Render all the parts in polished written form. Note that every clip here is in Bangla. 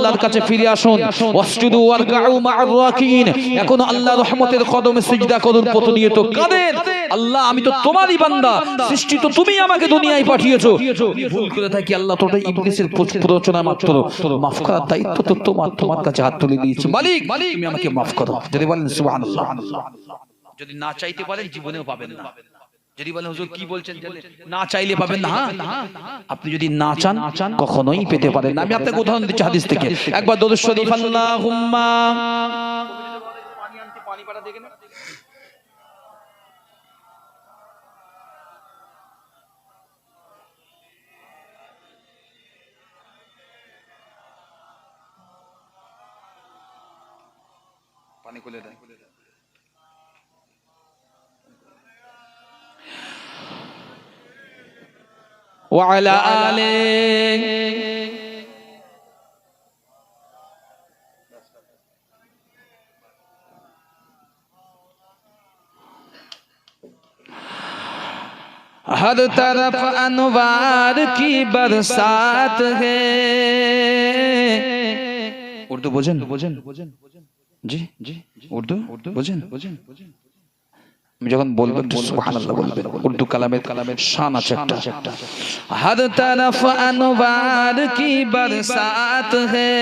আল্লাহর কাছে ফিরে আসুন। ওয়াসজুদু ওয়ারকাউ মা'আর রাকিন, এখন আল্লাহর রহমতের কদমে সিজদা করুন প্রতিনিয়ত। কাদের? আল্লাহ আমি তো তোমারই বান্দা, সৃষ্টি তো তুমি আমাকে দুনিয়ায় পাঠিয়েছো। ভুল করে থাকি আল্লাহ তোটা ইবলিসের প্ররোচনা মাত্র, মাফ করার দায়িত্ব তো তোমার কাছে হাত তুলে দিয়েছি। মালিক তুমি আমাকে মাফ করো। যদি বলেন সুবহানাল্লাহ। যদি না চাইতে পারেন জীবনেও পাবেন না। যদি বলেন হুজুর কি বলছেন, না চাইলে পাবেন না। আপনি যদি না চান কখনোই পেতে পারেন না। আমি আপনাকে উদাহরণ দিচ্ছি হাদিস থেকে। একবার দরুদ শরীফ আল্লাহুম্মা পানি পাড়া দেখে না, পানি খুলে দেয়। وعلى آله हर तरफ अनवार की बरसात है। उर्दू बोझन जी उर्दू बोझन। আমি যখন বলবো সুবহানাল্লাহ বলবেন, উর্দু কালামের শান আছে একটা। हर तरफ अनवार की बरसात है,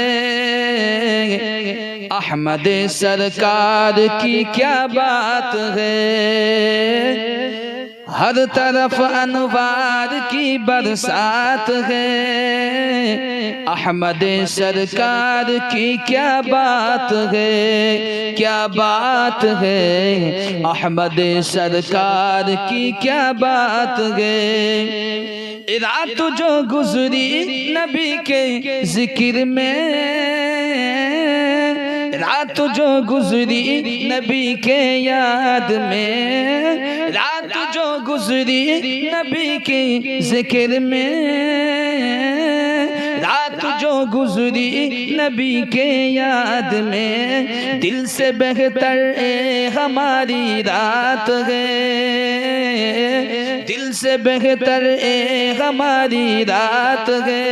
अहमद सरकार की क्या बात है। हर तरफ अनवार की बरसात है, अहमद सरकार की क्या बात है, क्या बात है, अहमद सरकार की क्या बात है। रात जो गुजरी नबी के जिक्र में, रात जो गुजरी नबी के याद में, रात जो गुजरी नबी के जिक्र में, रात जो गुजरी नबी के याद में, दिल से बेहतर हमारी रात है, दिल से बेहतर हमारी रात है।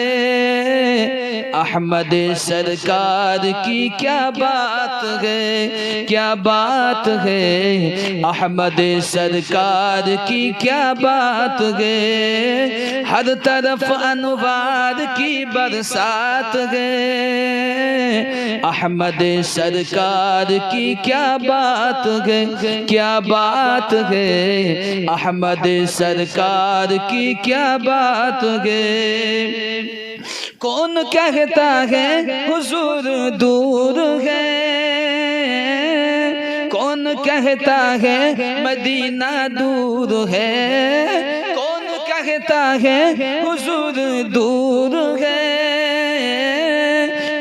अहमद सरकार की क्या बात है, क्या बात है, अहमद सरकार की क्या बात है। हर तरफ अनवार की बरसात है, अहमद सरकार की क्या बात है, क्या बात है, अहमद सरकार की क्या बात है। कौन कहता है हुजूर दूर है, कौन कहता है मदीना दूर है, कौन कहता है हुजूर दूर है,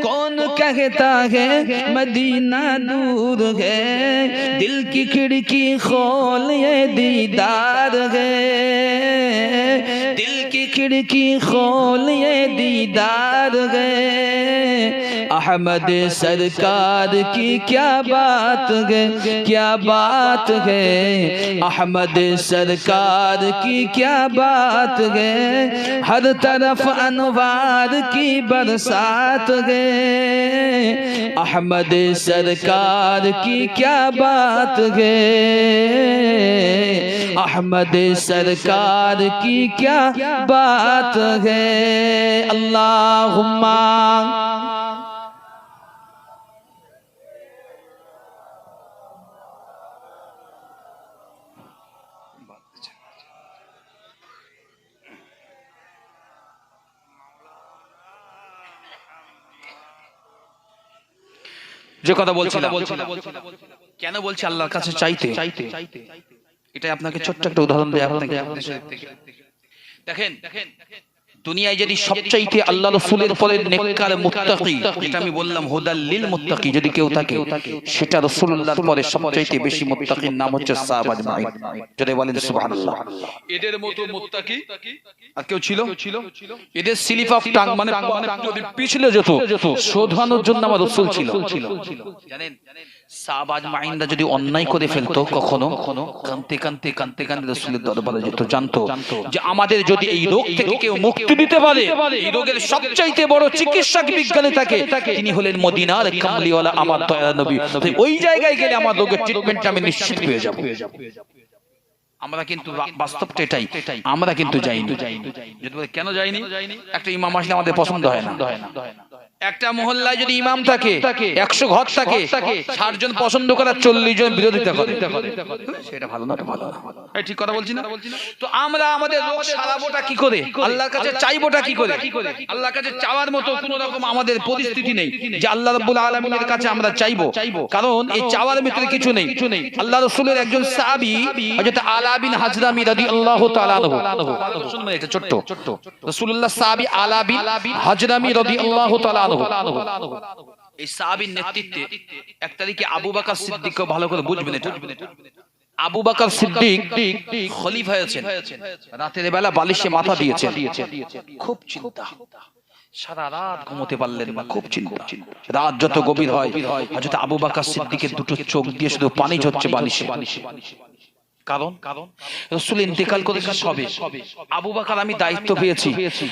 कौन कहता है मदीना दूर है। दिल की खिड़की खोल ये दीदार है, दिल की खिड़की खोल ये दीदार है। अहमद सरकार की क्या बात है, क्या बात है, अहमद सरकार की क्या बात है। हर तरफ अनवार की बरसात है, अहमद सरकार की क्या बात है, अहमद सरकार की क्या बात है। अल्लाहुम्मा যে কথা বলছিলাম, কেন বলছি আল্লাহর কাছে চাইতে, এটাই আপনাকে ছোট্ট একটা উদাহরণ দেয় আপনাকে। দেখেন দুনিয়ায় যদি সবচাইতে আল্লাহ রাসূলের পরে নেককার মুত্তাকি, যেটা আমি বললাম হুদাল লিল মুত্তাকি, যদি কেউ থাকে সেটা রাসূলুল্লাহর পরে সবচাইতে বেশি মুত্তাকির নাম হচ্ছে সাহাবা আজমাইন। যদি বলেন সুবহানাল্লাহ। এদের মতো মুত্তাকি আর কেউ ছিল? এদের স্লিপ অফ টাং মানে যদি পিছলে যেত শোধানোর জন্য আমার রাসূল ছিল। জানেন সাহাবা আজমাইনরা যদি অন্যায় করে ফেলতো কখনো কাঁদতে কাঁদতে রাসূলের দরবারে যেত, জানতো যে আমাদের যদি এই রোগ থেকে কেউ মুক্ত মুক্তি দিতে পারে, এই রোগের সবচাইতে বড় চিকিৎসক বিজ্ঞানী থাকে, তিনি হলেন মদিনার কামলিওয়ালা আমার দয়ার নবী। ওই জায়গায় গেলে আমার রোগের ট্রিটমেন্ট আমি নিশ্চিত পেয়ে যাব। আমরা কিন্তু বাস্তবটা এটাই, আমরা কিন্তু যাইনি। যদি বলে কেন যাইনি, একটা ইমাম আসলে আমাদের পছন্দ হয় না। একটা মহল্লায় যদি ইমাম থাকে, 100 ঘর থাকে, 60 জন পছন্দ করে, 40 জন বিরোধিতা করে, সেটা ভালো না, ভালো না। ঠিক কথা বলছি না? তো আমরা আমাদের রোগ সারাবোটা কি করে, আল্লাহর কাছে চাইবোটা কি করে? আল্লাহর কাছে চাওয়ার মতো কোনো রকম আমাদের পরিস্থিতি নেই যে আল্লাহ রাব্বুল আলামিনের কাছে আমরা চাইবো, কারণ এই চাওয়ার ভিতরে কিছু নেই। আল্লাহ রাসূলের একজন সাহাবী হযরত আলা বিন হাজরামি রাদিয়াল্লাহু তাআলা আনহু, শুনবেন এটা ছোট্ট, রাসূলুল্লাহ সাহাবী আলা বিন হাজরামি রাদিয়াল্লাহু তাআলা আনহু, এই সাহাবীর নেতৃত্বে এক তারিখে আবু বকর সিদ্দিককে ভালো করে বুঝবেন এটা, আবু বকর সিদ্দিক খলিফা হয়েছেন, রাতের বেলা বালিশে মাথা দিয়েছেন, খুব চিন্তা, সারা রাত ঘুমোতে পারলেন না, খুব চিন্তা। রাত যত গভীর হয় হযরত আবু বকর সিদ্দিকের দুটো চোখ দিয়ে শুধু পানি ঝরছে বালিশে। কারণ রাসূল ইন্তেকাল করেছেন সবে, আবু বকর আমি দায়িত্ব পেয়েছি,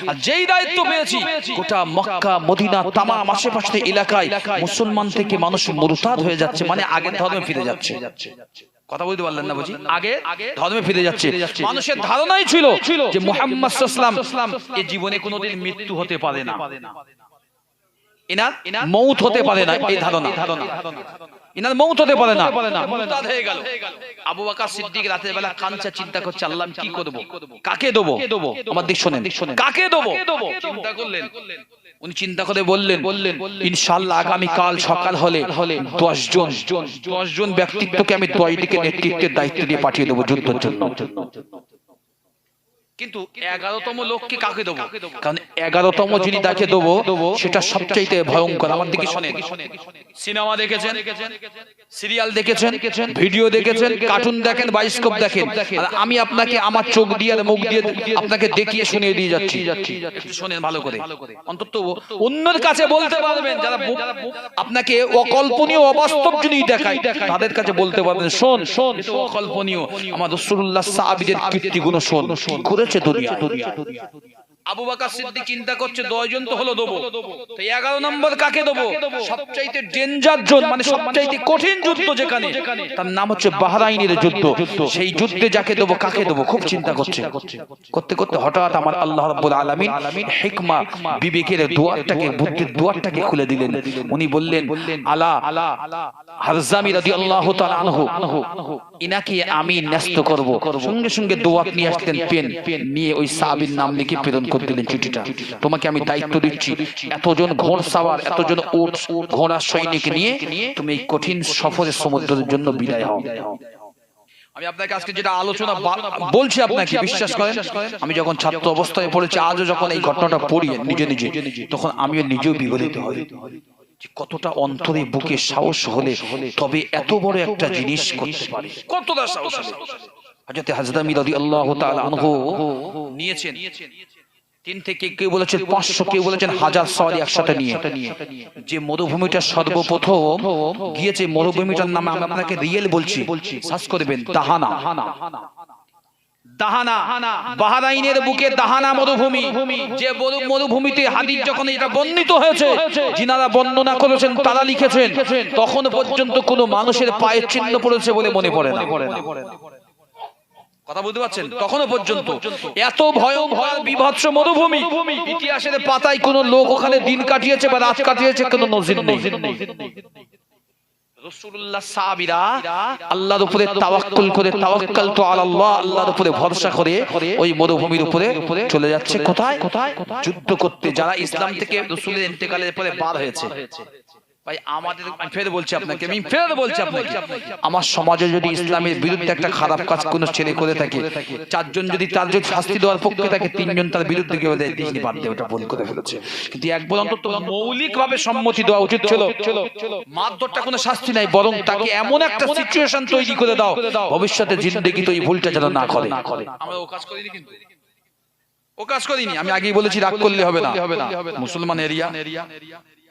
আর যেই দায়িত্ব পেয়েছি গোটা মক্কা মদিনা তামাম আশেপাশের এলাকায় মুসলমান থেকে মানুষ মুরতাদ হয়ে যাচ্ছে, মানে আগের ধর্মে ফিরে যাচ্ছে। কথা বলতে পারলেন না বুঝি? আগে ধর্মে ফিরে যাচ্ছে। মানুষের ধারণাই ছিল যে মুহাম্মদ সাল্লাল্লাহু আলাইহি ওয়াসাল্লাম এই জীবনে কোনোদিন মৃত্যু হতে পারে না, ইনার মউত হতে পারে না, এই ধারণা, ইনার মউত হতে পারে না, মুরতাদ হয়ে গেল। আবু বকর সিদ্দিক রাতের বেলা কাঁদছে, চিন্তা করছে আল্লাহ আমি কি করব, কাকে দেব, আমার দিক শুনেন, কাকে দেব, চিন্তা করলেন। উনি চিন্তা করে বললেন ইনশাআল্লাহ আগামী কাল সকাল হলে 10 জন ব্যক্তিত্বকে আমি 10 দিকে নেতৃত্বের দায়িত্ব দিয়ে পাঠিয়ে দেব যুদ্ধের জন্য। কিন্তু 11তম লোককে কাকে দেব, কারণ 11তম যিনি তাকে দেব সেটা সবচাইতে ভয়ঙ্কর। আমার দিকে শুনেন, সিনেমা দেখেছেন, সিরিয়াল দেখেছেন, ভিডিও দেখেছেন, কার্টুন দেখেন, বায়োস্কোপ দেখেন, আর আমি আপনাকে আমার চোখ দিয়ে আর মুখ দিয়ে আপনাকে দেখিয়ে শুনিয়ে দিয়ে যাচ্ছি। শুনেন ভালো করে, অন্তত অন্যের কাছে বলতে পারবেন, যারা আপনাকে অকল্পনীয় অবাস্তব জিনিস দেখায় তাদের কাছে বলতে পারবেন শোন এটা অকল্পনীয়, আমার রাসূলুল্লাহ সাহাবীদের কীর্তিগুলো শোন করেছে দুনিয়া। আবু বকর সিদ্দিক চিন্তা করছে 10 জন তো হলো দেবো, তো 11 নম্বর কাকে দেবো? সবচাইতে ডেঞ্জার জোন, মানে সবচাইতে কঠিন যুদ্ধ যেখানে, তার নাম হচ্ছে বাহরাইনের যুদ্ধ। সেই যুদ্ধে যাকে দেবো কাকে দেবো খুব চিন্তা করছে। করতে করতে হঠাৎ আমার আল্লাহ রাব্বুল আলামিন হিকমা বিবেকের দুয়ারটাকে, বুদ্ধির দুয়ারটাকে খুলে দিলেন। উনি বললেন আলা হারজামি রাদিয়াল্লাহু তাআলা আনহু, ইনাকে আমি ন্যস্ত করব। সঙ্গে সঙ্গে দোয়াত নিয়ে আসলেন, পেন নিয়ে ওই সাহাবীর নাম লিখে প্রেরণ করে দিলেন চিঠিটা, তোমাকে আমি দায়িত্ব দিচ্ছি, এতজন ঘোড়সাওয়ার, এতজন উট ঘোড়া সৈনিক নিয়ে তুমি এই কঠিন সফরের সমুদ্রের জন্য বিদায় হও। আমি আপনাকে আজকে যেটা আলোচনা বলছি আপনাকে বিশ্বাস করেন, আমি যখন ছাত্র অবস্থায় পড়েছি, আজও যখন এই ঘটনাটা পড়ি নিজে নিজে, তখন আমিও নিজেও বিগলিত হই কতটা অন্তরে বুকে সাহস হলে তবে এত বড় একটা জিনিস করতে পারে, কতটা সাহস হলে। হযরত হাজরামি রাদিয়াল্লাহু তাআলা আনহু নিয়েছেন 3 থেকে কেউ বলেছেন 500, কেউ বলেছেন 1000 সওয়ারি একসাথে নিয়ে যে মরুভূমিটা সর্বপ্রথম গিয়েছে, মরুভূমিটার নাম আমি আপনাকে রিয়েল বলছি, সার্চ করবেন, দাহানা। দাহানা বাহরাইনের বুকে দাহানা মরুভূমি, যে মরুভূমিতে হাদিস যখন এটা বর্ণিত হয়েছে, যিনারা বর্ণনা করেছেন তারা লিখেছেন তখন পর্যন্ত কোনো মানুষের পায়ের চিহ্ন পড়েছে বলে মনে পড়ে না। কথা বুঝতে পারছেন? তখনও পর্যন্ত এত ভয়ঙ্কর বিভৎস মরুভূমি, ইতিহাসের পাতায় কোন লোক ওখানে দিন কাটিয়েছে বা রাত কাটিয়েছে কোনো নজির নেই। রাসূলুল্লাহ সাহাবীরা আল্লাহর উপরে তাওয়াক্কুল করে, তাওয়াক্কালতু আলাল্লাহ, আল্লাহর উপরে ভরসা করে ওই মরুভূমির উপরে চলে যাচ্ছে কোথায়? যুদ্ধ করতে, যারা ইসলাম থেকে রাসূলের ইন্তেকালের পরে বার হয়েছে। ভাই আমাদের, আমি ফের বলছি আপনাকে, আমার সমাজে যদি ইসলামের বিরুদ্ধে একটা খারাপ কাজ কোনো ছেলে করে থাকে, 4 জন যদি তার যদি শাস্তি দেওয়ার পক্ষে থাকে, 3 জন তার বিরুদ্ধে গিয়ে বলে তিনি বাদ দিয়ে ওটা ভুল করে ফেলেছে। কিন্তু একবার অন্তত মৌলিকভাবে সম্মতি দেওয়া উচিত ছিল, মারধরটা কোনো শাস্তি নাই, বরং তাকে এমন একটা সিচুয়েশন তৈরি করে দাও ভবিষ্যতে জিন্দেগি তো এই ভুলটা যেন না করে। আমরা ও কাজ করিনি, কিন্তু ও কাজ করিনি। আমি আগেই বলেছি রাগ করলে হবে না, মুসলমান এরিয়া,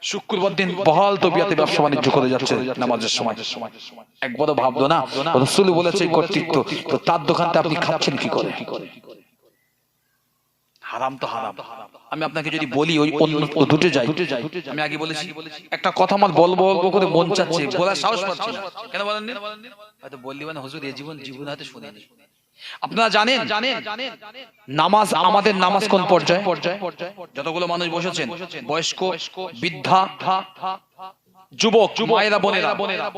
শুক্রবার দিন বহাল তবিয়াতে ব্যবসা বাণিজ্য করে যাচ্ছে নামাজের সময়। একবারও ভাবলো না রাসূল বলেছে কর্তৃত্ব, তো তার দোকানটা আপনি খাচ্ছেন কি করে? হারাম তো হারাম। আমি আপনাকে যদি বলি ওই অন্য দুটো যাই, আমি আগে বলেছি একটা কথা আমার বলবো করে মন চাচ্ছে, বলার সাহস পাচ্ছি না। কেন বলেন? হয়তো বললি মানে হুজুর এই জীবন হয়তো শুনিনি। আপনারা জানেন নামাজ, আমাদের নামাজ কোন পর্যায়ে? যতগুলো মানুষ বসেছেন, বয়স্ক, বৃদ্ধা, যুবক, মায়েরা, বোনেরা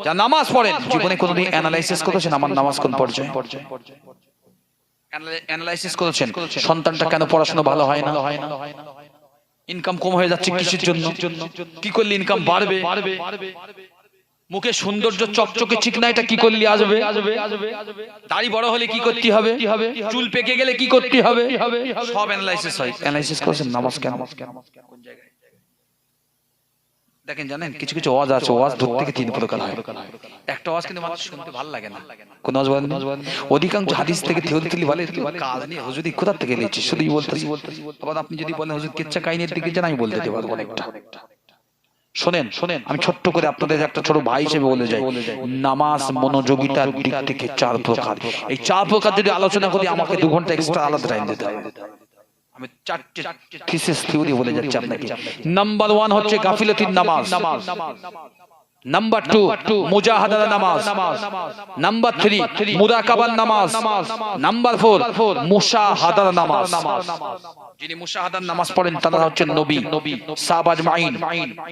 যা নামাজ পড়েন, জীবনে কোনোদিন অ্যানালাইসিস করেছেন আমার নামাজ কোন পর্যায়ে? অ্যানালাইসিস করেছেন সন্তানটা কেন পড়াশোনা ভালো হয় না? ইনকাম কম হয়ে যাচ্ছে কিসের জন্য? কি করলে ইনকাম বাড়বে? মুখে সৌন্দর্য চকচকে চিকনা, এটা কি করলে আসবে? দাড়ি বড় হলে কি করতে হবে? চুল পেকে গেলে কি করতে হবে? সব অ্যানালাইসিস হয়। অ্যানালাইসিস করেছেন নামাজ কেন? কোন জায়গায়? দেখেন, জানেন কিছু কিছু ওয়াজ আছে, ওয়াজ দূর থেকে 3 প্রকার হয়। একটা ওয়াজ কিন্তু মানুষ শুনতে ভালো লাগে না। কোন ওয়াজ বলেন? অধিকাংশ হাদিস থেকে থিওরি বলে, কাজ নিয়ে হুজুর কোথা থেকে লিখছি শুধুই বলতেছি। আবার আপনি যদি বলেন হুজুর কিচ্ছা কাহিনীর দিকে যান, আমি বলতে পারবো অনেকটা। শোনেন, আমি ছোট্ট করে আপনাদের একটা ছোট ভাই হিসেবে বলে যাই, নামাজ মনোযোগিতার দিক থেকে 4 প্রকার। এই 4 প্রকার যদি আলোচনা করি আমাকে 2 ঘন্টা এক্সট্রা আলাদা টাইম দিতে হবে। আমি 4টে থিসিস থিওরি বলে যাচ্ছি আপনাকে। নাম্বার 1 হচ্ছে গাফিলতির নামাজ। নাম্বার 2 মুজাহাদার নামাজ। নাম্বার 3 মুরাকাবার নামাজ। নাম্বার 4 মুশাহাদার নামাজ। যিনি মুশাহাদার নামাজ পড়েন তারা হচ্ছেন নবী, সাহাবা আজমাইন,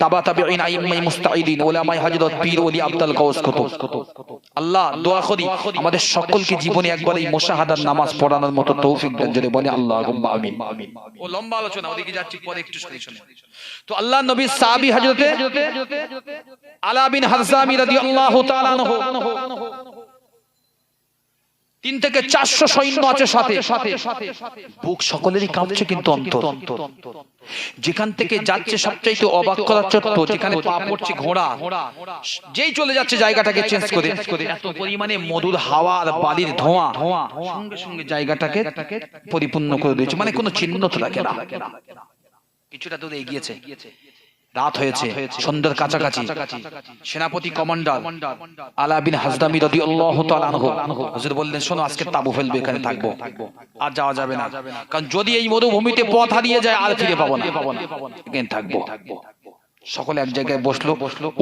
তাবা তাবিঈন, আইম্মায়ে মুস্তাঈদিন, উলামায়ে হযরত, পীর ওলি, আব্দুল গাউস কুতুব। আল্লাহ দোয়া করি আমাদের সকলকে জীবনে একবার এই মুশাহাদার নামাজ পড়ানোর মতো তৌফিক দেন, যদি বলি আল্লাহুম্মা আমিন। ও লম্বা আলোচনা, ওদিকে যাচ্ছি, পরে একটু শুনে। তো আল্লাহ নবী সাহাবী হযরতে আলা বিন হারজামি রাদিয়াল্লাহু তাআলা আনহু 3 থেকে 400 সৈন্য আছে সাথে। বুক সকলেরই কাঁপছে, কিন্তু অন্তর যেখান থেকে যাচ্ছে সবচাইতে অবাক করার চত্ব, যেখানে পা পড়ছে ঘোড়া, যেই চলে যাচ্ছে জায়গাটাকে চেঞ্জ করে, এত পরিমাণে মধুর হাওয়া আর বালির ধোঁয়া সঙ্গে সঙ্গে জায়গাটাকে পরিপূর্ণ করে দিয়েছে, মানে কোনো চিহ্ন তো রাখে না। কিছুটা দূরে এগিয়েছে, রাত হয়েছে, সন্ধ্যার কাছাকাছি। সেনাপতি কমান্ডার আলা বিন হাজদামি রাদিয়াল্লাহু তাআলা আনহু হুজুর বললেন, শোনো আজকে তাবু ফেলবে, এখানে থাকবো, আর যাওয়া যাবে না, কারণ যদি এই মরুভূমিতে পথ হারিয়ে যায় আর ফিরে পাবো না, এখানে থাকবো। সকলে এক জায়গায় বসলো,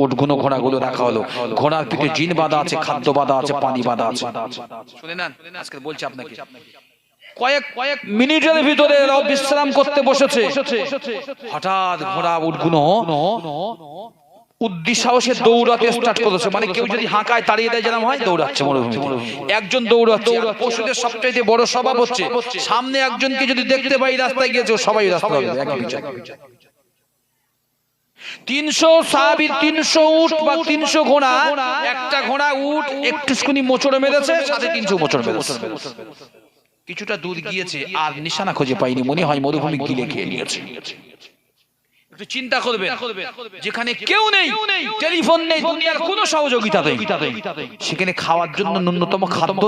উটগুলো ঘোড়াগুলো রাখা হলো। ঘোড়ার পিঠে জিন বাঁধা আছে, খাদ্য বাঁধা আছে, পানি বাঁধা আছে। শুনে নেন, আজকে বলছি আপনাকে, কয়েক মিনিটের ভিতরে এরা বিশ্রাম করতে বসেছে। হঠাৎ ঘোড়া উটগুলো উদ্দিসাহসে দৌড়াতে স্টার্ট করেছে, মানে কেউ যদি হাঁকায় তাড়িয়ে দেয় যেরকম হয়, দৌড়াচ্ছে মরুভূমিতে। একজন দৌড়াচ্ছে, পশুদের সবচেয়ে বড় স্বভাব হচ্ছে সামনে একজনকে যদি দেখতে পাই রাস্তায় গিয়েছে, সবাই রাস্তায় যাবে, একই বিচার। 300 সাহাবীর 300 উট বা 300 ঘোড়া, একটা ঘোড়া উট একটুখানি মোচড় মেরেছে, সাথে 300 মোচড় মেরেছে। কিছুটা দূর গিয়েছে, আর নিশানা খুঁজে পাইনি, মনে হয় মরুভূমি গিলে খেয়ে নিয়েছে। একটু চিন্তা করবেন, যেখানে কেউ নেই, টেলিফোন নেই, দুনিয়ার কোনো সহযোগিতা নেই, সেখানে খাওয়ার জন্য ন্যূনতম খাদ্য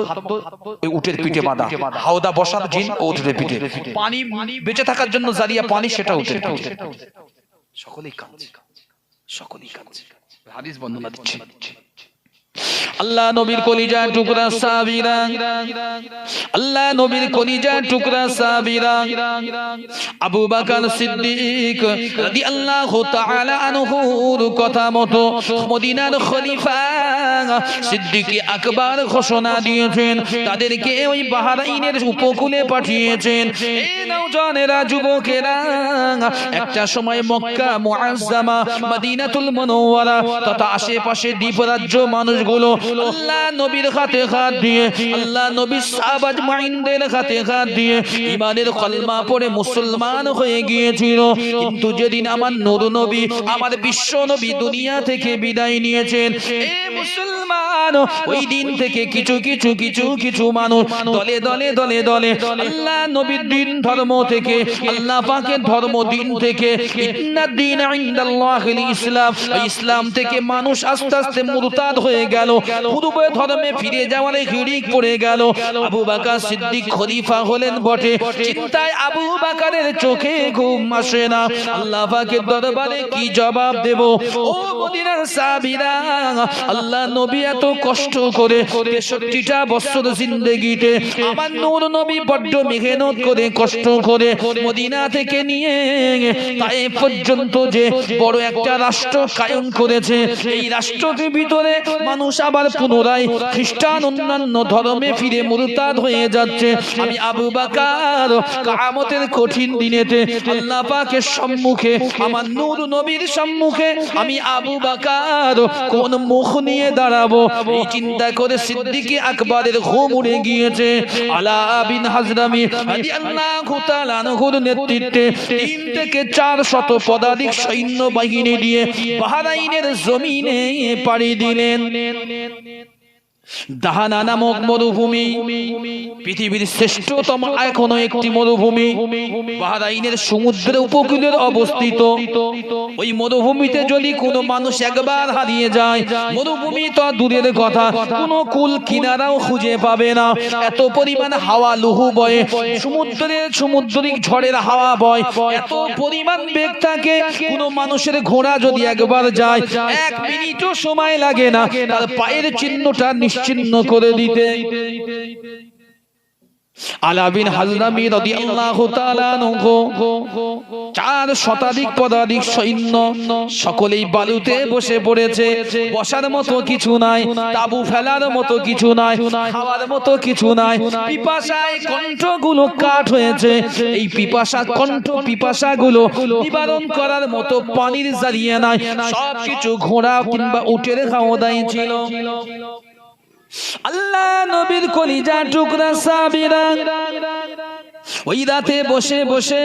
এই উটের পিঠে বাঁধা, হাওদা বসার জিন ও উটের পিঠে, পানি বেঁচে থাকার জন্য জারিয়া পানি, সেটা উটের পিঠে। সকলেই কাঁদছে, সকলেই কাঁদছে। হাদিস বর্ণনা দিচ্ছে, আল্লাহ নবীর কলিজা টুকরা সাহাবীরা, আল্লাহ নবীর কলিজা টুকরা সাহাবীরা, আবু বকর সিদ্দিক রাদিয়াল্লাহু তাআলা আনহুর কথা মতো মদিনার খলিফা সিদ্দিক আকবর ঘোষণা দিয়েছেন, তাদেরকে ওই বাহরাইনের উপকূলে পাঠিয়েছেন। এই নওজওয়ানেরা, যুবকেরা, একটা সময় মক্কা মুআজ্জামা, মদিনাতুল মুনাওয়ারা তথা আশেপাশে দ্বীপরাজ্য মানুষগুলো আল্লাহ নবীর হাতে হাত দিয়ে, আল্লাহ নবীর সাহাবা আজমাইনদের হাতে হাত দিয়ে ঈমানের কলমা পড়ে মুসলমান হয়ে গিয়েছিল। কিন্তু যেদিন আমার নূর নবী, আমার বিশ্ব নবী দুনিয়া থেকে বিদায় নিয়েছেন, এই মুসলমান ওই দিন থেকে কিছু মানুষ দলে দলে দলে দলে আল্লাহ নবীর দিন ধর্ম থেকে, আল্লাহ পাকের ধর্ম দিন থেকে, ইন্নাদ-দীনা ইনদাল্লাহিল ইসলাম, ইসলাম থেকে মানুষ আস্তে আস্তে মুরতাদ হয়ে গেল। পূর্ব ধর্মে ফিরে যাওয়ার হিড়িক পড়ে গেল। আবু বকর সিদ্দিক খলিফা হলেন বটে, চিন্তায় আবু বকরের চোখে ঘুম আসে না। আল্লাহ পাকের দরবারে কি জবাব দেব? ও মদিনার সাহাবীরা, আল্লাহ নবী এত কষ্ট করে 63টা বছর জিন্দেগিতে আমার নূর নবী বড্ড মেহনত করে কষ্ট করে মদিনা থেকে নিয়ে তায়েফ পর্যন্ত যে বড় একটা রাষ্ট্র কায়েম করেছে, এই রাষ্ট্রের ভিতরে মানুষ আবার পুনরায় খ্রিস্টান অন্যান্য ধর্মে ফিরে মুরতাদ হয়ে যাচ্ছে। আমি আবু বকর কিয়ামতের কঠিন দিনেতে আল্লাহ পাকের সম্মুখে, আমার নূর নবীর সম্মুখে আমি আবু বকর কোন মুখ নিয়ে দাঁড়াবো, এই চিন্তা করে সিদ্দিক আকবরের ঘুম উড়ে গিয়েছে। আলা বিন হাজরামি রাদিয়াল্লাহু তাআলা আনহুর নেতৃত্বে 3 থেকে 400 পদাতিক সৈন্য বাহিনী দিয়ে বাহরাইনের জমিনে পাড়ি দিলেন। দাহানা নামক মরুভূমি পৃথিবীর শ্রেষ্ঠতম এখনো একটি মরুভূমি, বাহরাইনের সমুদ্রের উপকূলে অবস্থিত। ওই মরুভূমিতে যদি কোনো মানুষ একবার হারিয়ে যায়, মরুভূমি তো দূরের কথা, কোনো কুল কিনারাও খুঁজে পাবে না। এত পরিমাণ হাওয়া লুহু বয়ে, সমুদ্রিক ঝড়ের হাওয়া বয়, এত পরিমাণ বেগ থাকে, কোনো মানুষের ঘোড়া যদি একবার যায় 1 মিনিটও সময় লাগে না তার পায়ের চিহ্নটা নিশ্চিহ্ন করে দিতে। আলা বিন হাজরামি রাদিয়াল্লাহু তাআলা আনহু 4 শতাধিক পদাতিক সৈন্য সকলেই বালুতে বসে পড়েছে। বসার মতো কিছু নাই, তাবু ফেলার মতো কিছু নাই, খাওয়ার মতো কিছু নাই। পিপাসায় কণ্ঠগুলো কাঠ হয়েছে। এই পিপাসাগুলো নিবারণ করার মতো পানির জারিয়া নাই। সবকিছু ঘোড়া কিংবা উটের খাওয়াদাই ছিল। আল্লাহ নবীর কলিজা টুকরা সাহাবীরা ওই রাতে বসে বসে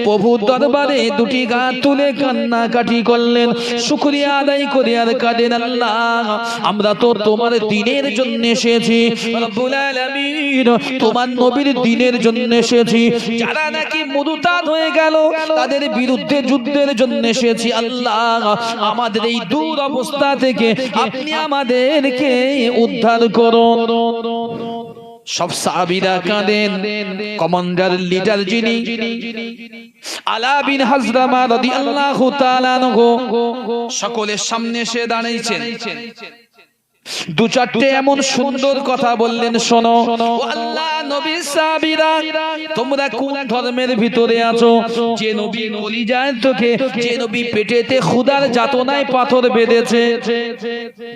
প্রভুর দরবারে 2টি হাত তুলে কান্নাকাটি করলেন, শুকরিয়া আদায় করে আর কাঁদেন, আল্লাহ আমরা তো তোমার দ্বীনের জন্য এসেছি, রব্বুল আলামিন তোমার নবীর দ্বীনের জন্য এসেছি। যারা নাকি মুরতাদ হয়ে গেল তাদের বিরুদ্ধে যুদ্ধের জন্য এসেছি। আল্লাহ আমাদের এই দূর অবস্থা থেকে আপনি আমাদেরকে উদ্ধার করুন। সব সাহাবীরা কাঁদেন। কমান্ডার লিডার যিনি আলা বিন হাজরামা রাদিয়াল্লাহু তাআলা আনহু সকলের সামনে এসে দাঁড়িয়েছেন। 2-4টে এমন সুন্দর কথা বললেন, শোনো ও আল্লাহ নবীর সাহাবীরা, তোমরা কোন ধর্মের ভিতরে আছো? যে নবী কলিজায় তোকে, যে নবী পেটেতে ক্ষুধার যাতনায় পাথর বেঁধেছে,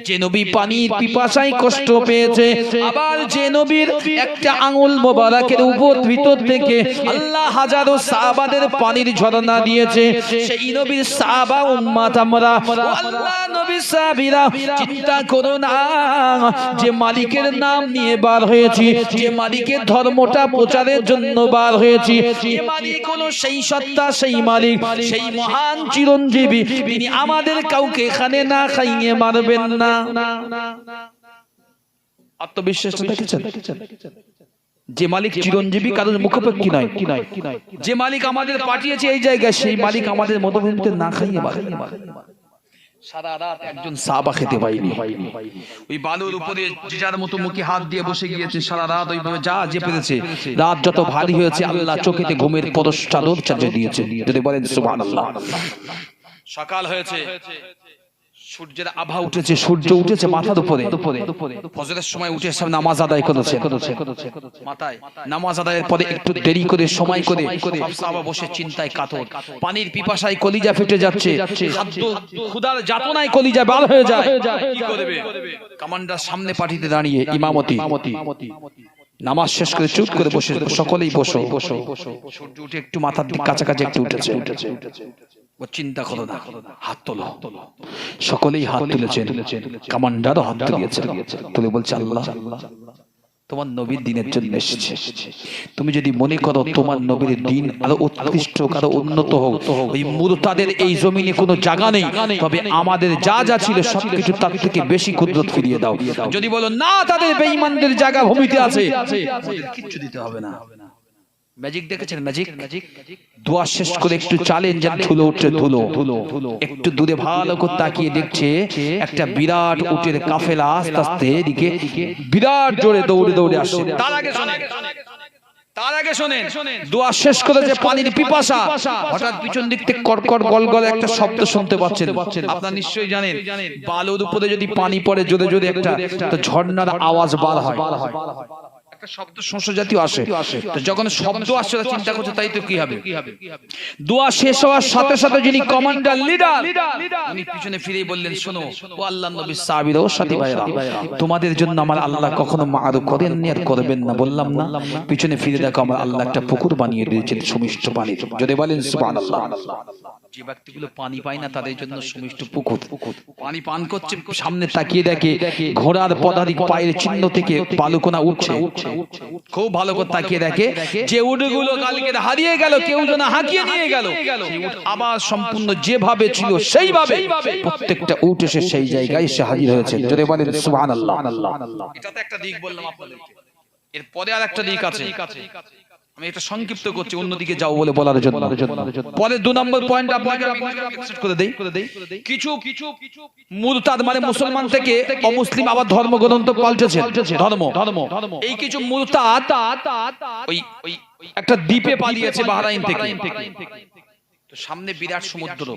যে নবী পানির পিপাসায় কষ্ট পেয়েছে, আবার যে নবীর একটা আঙ্গুল মোবারকের উপর ভিতর থেকে আল্লাহ হাজারো সাহাবাদের পানির ঝরনা দিয়েছে, সেই নবীর সাহাবা উম্মত আমরা। ও আল্লাহ নবীর সাহাবীরা, চিন্তা করো না, যে মালিকের নাম নিয়ে বার হয়েছি, যে মালিকের ধর্মটা প্রচারের জন্য বার হয়েছি, যে মালিক হলো সেই সত্তা, সেই মালিক, সেই মহান চিরঞ্জীবী, তিনি আমাদের কাউকে এখানে না খাইয়ে মারবেন না। আত্মবিশ্বাসটা দেখেছেন? যে মালিক চিরঞ্জীবী, কারোর মুখোপেক্ষী নয়। যে মালিক আমাদের পাঠিয়েছে এই জায়গায়, সেই মালিক আমাদের মধ্যে না খাইয়ে মারবেন। সারা রাত একজন সাহাবা খেতে পায়নি। ওই বালুর উপরে যে যার মতো মুখে হাত দিয়ে বসে গিয়েছে সারা রাত, ওইভাবে যা যে পেরেছে। রাত যত ভারী হয়েছে আল্লাহ চোখেতে ঘুমের পরশ চাদর চাপিয়ে দিয়েছে। যদি বলেন সুবহানাল্লাহ। সকাল হয়েছে, সূর্যের আভা উঠেছে, সূর্য উঠেছে মাথার উপরে। ফজরের সময় উঠে সব নামাজ আদায় করেছে। মাথায় নামাজ আদায়ের পরে একটু দেরি করে সময় করে সব সাহাবা বসে চিন্তায় কাতর। পানির পিপাসায় কলিজা ফেটে যাচ্ছে, খাদ্য ক্ষুধার যাতনায় কলিজা বার হয়ে যায়। কি করবে? কমান্ডার সামনে পাঠিয়ে দাঁড়িয়ে ইমামতি, নামাজ শেষ করে চুপ করে বসে, সকলেই বসো। সূর্য উঠে একটু মাথার কাছাকাছি একটু উঠেছে। চিন্তা করো না, হাত তোলো। সকলেই হাত তুলেছেন, কমান্ডারও হাত তুলেছেন, তুলে বলছে আল্লাহ তোমার নবীর দ্বীনের জন্য এসেছে। তুমি যদি মনে করো তোমার নবীর দ্বীন আরো উৎকৃষ্ট, আরো উন্নত হোক, ওই মুরতাদের এই জমিনে কোনো জায়গা নেই, তবে আমাদের যা যা ছিল সবকিছু তার থেকে বেশি কুদরত ফিরিয়ে দাও। যদি বলো না তাদের বেঈমানদের জায়গা ভূমিতে আছে, কিচ্ছু দিতে হবে না। ম্যাজিক দেখেছেন? ম্যাজিক দোয়া শেষ করে একটু চালেন যেন ধুলো উঠে, ধুলো একটু দূরে ভালো করে তাকিয়ে দেখছে একটা বিরাট উটের কাফেলা আস্তে আস্তে এদিকে বিরাট জোরে দৌড়ে আসছে। তার আগে শোনেন, দোয়া শেষ করে যে পানির পিপাসা, হঠাৎ পিছন দিক থেকে কড়কড় গলগল একটা শব্দ শুনতে পাচ্ছেন। আপনারা নিশ্চয়ই জানেন বালুর উপরে যদি পানি পড়ে জোরে জোরে একটা তো ঝর্ণার আওয়াজ বার হয়, একটা শব্দ শস্য জাতীয় আসে। তো যখন শব্দ আসছে চিন্তা করছে তাই তো কি হবে। দোয়া শেষ হওয়ার সাথে সাথে যিনি কমান্ডার লিডার উনি পিছনে ফিরেই বললেন, শোনো ও আল্লাহর নবী সাহাবীরা ও সাথী ভাইরা, তোমাদের জন্য আমার আল্লাহ কখনো মারুফ করেননি আর করবেন না, বললাম না? পিছনে ফিরে দেখো আমার আল্লাহ একটা পুকুর বানিয়ে দিয়েছেন সুমিষ্ট পানির। যদি বলেন সুবহানাল্লাহ। যে ব্যক্তিগুলো পানি পায় না তাদের জন্য সুমিষ্ট পুকুর, পানি পান করছে। সামনে তাকিয়ে দেখে ঘোড়ার পদাতিক পায়ের চিহ্ন থেকে বালুকণা উঠছে। খুব ভালো করে তাকিয়ে দেখে যে উটগুলো কালকে হারিয়ে গেল, কেউ যেন হাঁকিয়ে নিয়ে গেল, আবার সম্পূর্ণ যেভাবে ছিল সেইভাবে প্রত্যেকটা উট এসে সেই জায়গায় এসে হাজির হয়েছে। যদি বলেন সুবহানাল্লাহ। এটা তো একটা দিক বললাম আপনাদেরকে, এর পরে আর একটা দিক আছে, আমি এটা সংক্ষিপ্ত করছি অন্যদিকে যাও বলে বলার জন্য। পরে 2 নম্বর পয়েন্ট আপনাকে এক্সেপ্ট করে দেই। কিছু মুরতাদ মানে মুসলমান থেকে অমুসলিম আবার ধর্মগ্রন্থ পাল্টেছে, ধর্ম। এই কিছু মুরতাদ ওই একটা দ্বীপে পালিয়েছে বাহরাইন থেকে। তো সামনে বিরাট সমুদ্র,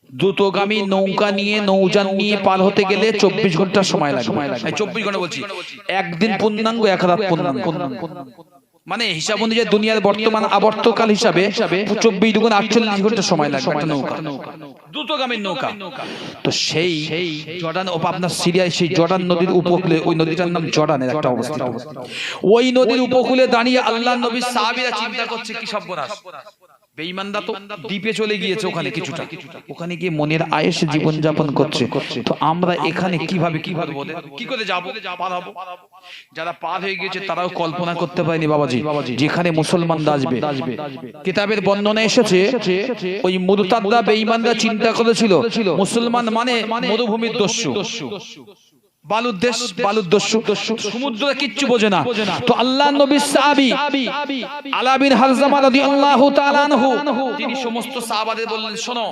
দ্রুতগামী নৌকা নিয়ে নৌযান নিয়ে পার হতে গেলে 24 ঘন্টা সময় লাগবে। 24 ঘন্টা বলছি, একদিন পূর্ণাঙ্গ, এক রাত পূর্ণাঙ্গ। মানে হিসাব অনুযায়ী দুনিয়ার বর্তমান আবর্তকাল হিসাবে 24 দুগুণ 48 ঘন্টা সময় লাগবে একটা নৌকা, দ্রুতগামী নৌকা। তো সেই জর্ডান আপনার সিরিয়ায় সেই জর্ডান নদীর উপকূলে, ওই নদীটার নাম জর্ডানের একটা অবস্থিত, ওই নদীর উপকূলে দাঁড়িয়ে আল্লাহর নবী সাহাবীরা চিন্তা করছে কি সর্বনাশ, বেঈমানরা তো দ্বীপে চলে গিয়েছে ওখানে কিছুটা, ওখানে গিয়ে মনের আয়েশে জীবন যাপন করছে। তো আমরা এখানে কিভাবে কি করে যাব, পার হব? যারা পার হয়ে গিয়েছে তারাও কল্পনা করতে পারেনি বাবাজি যেখানে মুসলমানরা আসবে। কিতাবের বর্ণনা এসেছে ওই মুরতাদরা বেঈমানরা চিন্তা করেছিল মুসলমান মানে মরুভূমির দস্যু, বালুর দেশ, বালুর দস্যু, সমুদ্র কিচ্ছু বোঝে না। তো আল্লাহর নবীর সাহাবী আলা বিন হারজামা রাদিয়াল্লাহু তাআলা আনহু তিনি সমস্ত সাহাবাদের বললেন, শোনো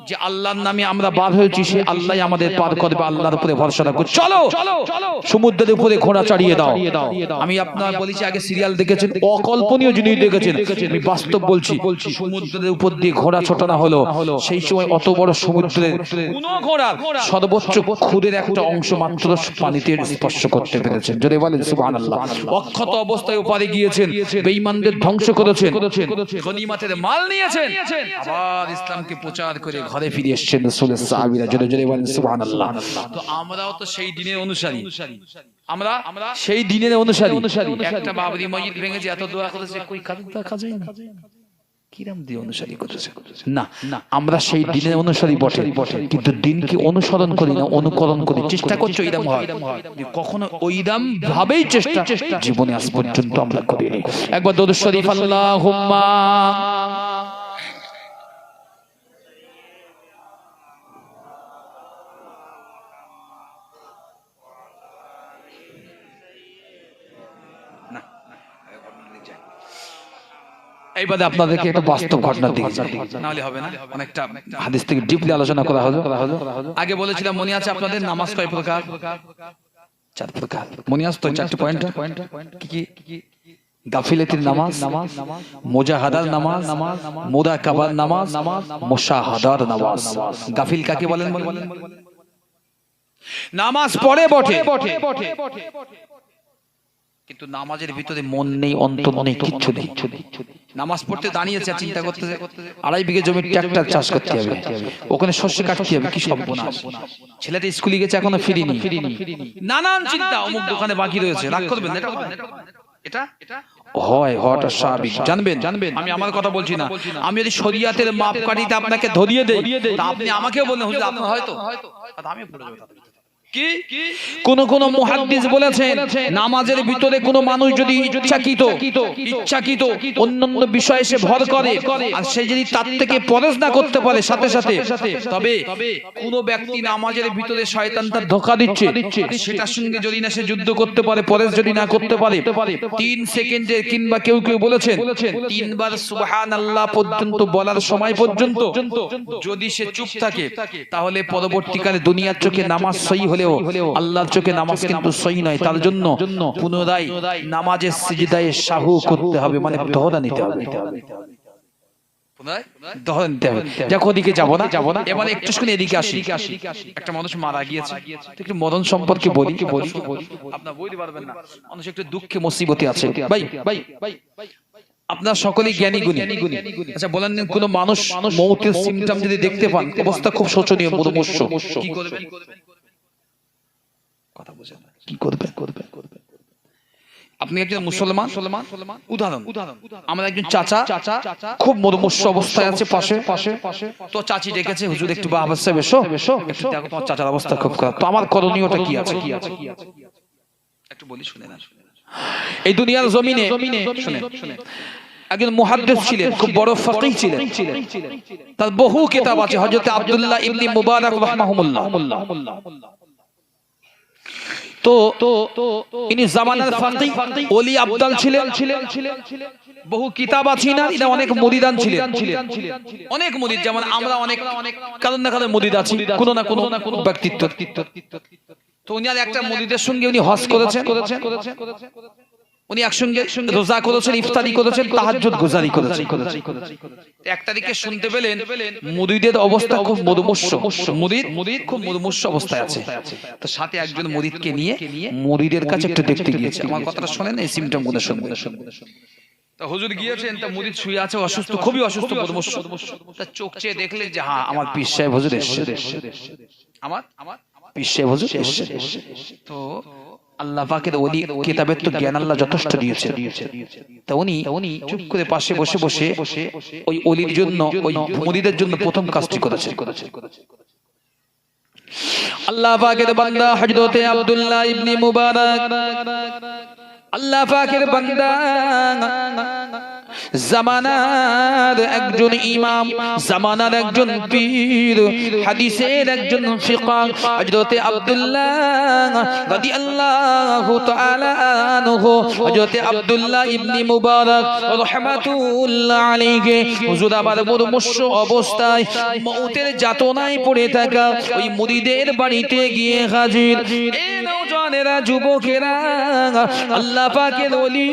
যে আল্লাহর নামে আমরা বার হয়েছি, সে আল্লাহই আমাদের পার করবে, আল্লাহর উপরে ভরসা রাখো, চলো সমুদ্রের উপরে ঘোড়া চালিয়ে দাও। আমি আপনারা বলেছি আগে সিরিয়াল দেখেছেন, অকল্পনীয় জিনিস দেখেছেন, আমি বাস্তব বলছি। সমুদ্রের উপর দিয়ে ঘোড়া ছোটানো হলো, সেই সময় অত বড় সমুদ্রের কোন ঘোড়ার সর্বোচ্চ খুদের একটা অংশ মাত্র পানিতে স্পর্শ করতে পেরেছেন। যদি বলেন সুবহানাল্লাহ। অক্ষত অবস্থায় ওপারে গিয়েছেন, বেঈমানদের ধ্বংস করেছেন, গনিমতের মাল নিয়েছেন, আবার ইসলামকে প্রচার করে ঘরে ফিরে এসেছেন রাসূলের সাহাবীরা। যদি বলেন সুবহানাল্লাহ। তো আমরাও তো সেই দিনের অনুসারী, আমরা সেই দিনের অনুসারী। একটা বাবরি মসজিদ ভেঙেছে, এত দোয়া করেছে, কই কাজ যায় না, কিরাম দিয়ে অনুসারী করেছে না, আমরা সেই দিনের অনুসারী বটে, কিন্তু দিনকে অনুসরণ করি না, অনুকরণ করি, চেষ্টা করছি ওইরকম হয়, কখনো ওইরকম ভাবেই চেষ্টা জীবনে আজ পর্যন্ত আমরা করিনি। একবার দরুদ শরীফ আল্লাহুম্মা এইবারে আপনাদেরকে একটা বাস্তব ঘটনা দিই, নাহলে হবে না, অনেকটা হাদিস থেকে ডিপলি আলোচনা করা হলো। আগে বলেছিলাম মনে আছে আপনাদের নামাজ কয় প্রকার? 4 প্রকার। মনে আছে তো 4টি পয়েন্ট? কি কি? গাফিলাতির নামাজ, মুজাহাদার নামাজ, মুরাকাবার নামাজ, মুশাহাদার নামাজ। গাফিল কাকে বলেন? নামাজ পড়ে বটে কিন্তু নামাজের ভিতরে মন নেই, অন্তর নেই, কিচ্ছু নেই। নামাজ পড়তে দাঁড়িয়েছে, চিন্তা করতে 2.5 বিঘা জমির ট্রাক্টর চাষ করতে হবে, ওখানে শস্য কাটতে হবে, কি সর্বনাশ। ছেলেটা স্কুলে গেছে এখনো ফিরিনি, নানান চিন্তা, অমুক দোকানে বাকি রয়েছে, রাগ করবেন না, এটা হওয়াটা স্বাভাবিক। জানবেন, আমি আমার কথা বলছি না, আমি যদি শরিয়াতের মাপকাঠিতে আপনাকে ধরিয়ে দেই তা আপনি আমাকেও বললেন হুজুর আপনার হয়তো, আমিও পড়ে যাবো। কোন কোন মুহাদ্দিস বলেছেন নামাজের ভিতরে কোন মানুষ যদি ইচ্ছাকৃত অন্যান্য বিষয়ে সে ভর করে আর সে যদি তার থেকে পরহেজ না করতে পারে সাথে সাথে, তবে কোন ব্যক্তি নামাজের ভিতরে শয়তান তার ধোঁকা দিচ্ছে সেটার সঙ্গে যদি না সে যুদ্ধ করতে পারে, পরহেজ যদি না করতে পারে, 3 সেকেন্ডে কিংবা কেউ কেউ বলেছেন 3 বার সুবহানাল্লাহ পর্যন্ত বলার সময় পর্যন্ত যদি সে চুপ থাকে, তাহলে পরবর্তীকালে দুনিয়ার চোখে নামাজ সহি হলেও আল্লাহর চোখে নামাজ কিন্তু সহি নয়। তার জন্য পুনরায় নামাজের সিজদায়ে সাহু করতে হবে, মানে দহরা নিতে হবে। দেখো ওদিকে যাবো না, এবার একটু শুনে এদিকে আসি। একটা মানুষ মারা গিয়েছে, একটু মরণ সম্পর্কে বলি, আপনার বলতে পারবেন না, মানুষ একটু দুঃখে মুসিবতে আছে। ভাই আপনার সকলেই জ্ঞানী গুণী, আচ্ছা বলেন কোন মানুষ মৌতের সিমটম যদি দেখতে পান, অবস্থা খুব শোচনীয়, মুমূর্ষু, কি করবেন? কথা বুঝেন না, কি করবেন? আপনি একজন মুসলমান, উদাহরণ আমার একজন চাচা খুব মুমূর্ষু অবস্থায় আছে পাশে, তো চাচি ডেকেছে, হুজুর একটু বাবা সাহেব এসো, একটু দেখো তোমার চাচার অবস্থা খুব খারাপ, তো আমার করণীয়টা কি আছে? একটু বলি শুনে না। এই দুনিয়ার জমিনে শুনে একজন মুহাদ্দিস ছিলেন, খুব বড় ফাকিহ ছিলেন, তার বহু কিতাব আছে, হযরত আব্দুল্লাহ ইবনে মুবারক রাহমাহুল্লাহ। তো ইনি জামানার ফাকিহ ওলি আব্দাল ছিলেন, বহু কিতাব আছে না, ইনি অনেক মুরিদান ছিলেন, অনেক মুরিদ, যেমন আমরা অনেক কারণ না কারণ মুরিদ আছি, কোন না কোন ব্যক্তিত্ব। তো উনি আর একটা মুরিদের সঙ্গে উনি হজ করেছেন, উনি একসঙ্গে রোজা করেছেন, ইফতারি করেছেন, তাহাজ্জুদ গুজারি করেছেন। একটা দিকে শুনতে পেলেন মুরিদের অবস্থা খুব মুমূর্ষু, মুরিদ খুব মুমূর্ষু অবস্থায় আছে, তো সাথে একজন মুরিদকে নিয়ে মুরিদের কাছে একটু দেখতে গিয়েছে। আমার কথাটা শুনেন, এই সিমটম গুলো শুনবেন। তা হুজুর গিয়েছেন, তা মুরিদ শুয়ে আছে অসুস্থ, খুবই অসুস্থ, মুমূর্ষু। তা চোখ চেয়ে দেখলেন যে হ্যাঁ আমার পীর সাহেব হুজুর এসেছে, আমার পীর সাহেব হুজুর এসেছে। তো আল্লাহ পাকের ওলি কিতাবের তো জ্ঞান আল্লাহ যথেষ্ট দিয়েছে, তা উনি চুপ করে পাশে বসে ওই ওলির জন্য, ওই মুরিদের জন্য প্রথম কাজটি করেছে। আল্লাহ পাকের বান্দা হযরত আব্দুল্লাহ ইবনে মুবারক, আল্লাহ পাকের বান্দা জামানার একজন ইমাম, জামানার একজন পীর, হাদিসের একজন ফিকাহ, হযরত আব্দুল্লাহ রাদিয়াল্লাহু তাআলা আনহু, হযরত আব্দুল্লাহ ইবনে মুবারক রাহমাতুল্লাহ আলাইহি, হুজুর আবার মুমূর্ষু অবস্থায় মউতের যাতনায় পড়ে থাকা ওই মুরিদের বাড়িতে গিয়ে হাজির। এই নওজওয়ানেরা, যুবকেরা, আল্লাহ পাকের ওলি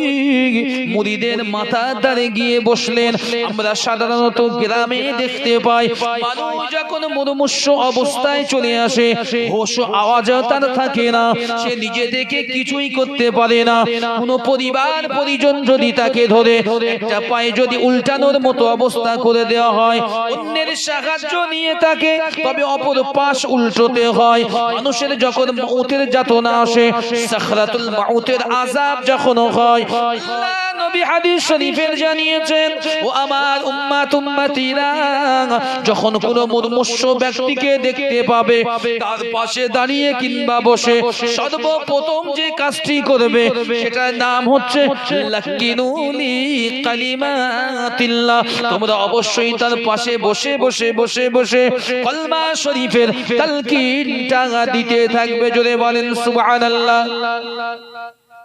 মুরিদের মাথা দাঁড়ে গিয়ে বসলেন। আমরা সাধারণত গ্রামে দেখতে পাই মানুষ যখন মুমূর্ষু অবস্থায় চলে আসে, হোশ আওয়াজ তার থাকে না, সে নিজে থেকে কিছুই করতে পারে না। কোন পরিবার পরিজন যদি তাকে ধরে একটা পায়ে যদি উল্টানোর মতো অবস্থা করে দেওয়া হয়, অন্যের সাহায্য নিয়ে তাকে তবে অপর পাশ উল্টোতে হয়। মানুষের যখন মউতের যাতনা আসে, সাখরাতুল মাউতের আযাব যখন হয়, নবী হাদিস শরীফের জানিয়েছেন, ও আমার উম্মতিরা, যখন কোন মুমূর্ষু ব্যক্তিকে দেখতে পাবে, তার পাশে দাঁড়িয়ে কিংবা বসে সর্বপ্রথম যে কাজটি করবে সেটার নাম হচ্ছে লাকিনুলি কালিমাতিল্লাহ। তোমরা অবশ্যই তার পাশে বসে কলমা শরীফের তালকিনটা দিতে থাকবে। জোরে বলেন সুবহানাল্লাহ।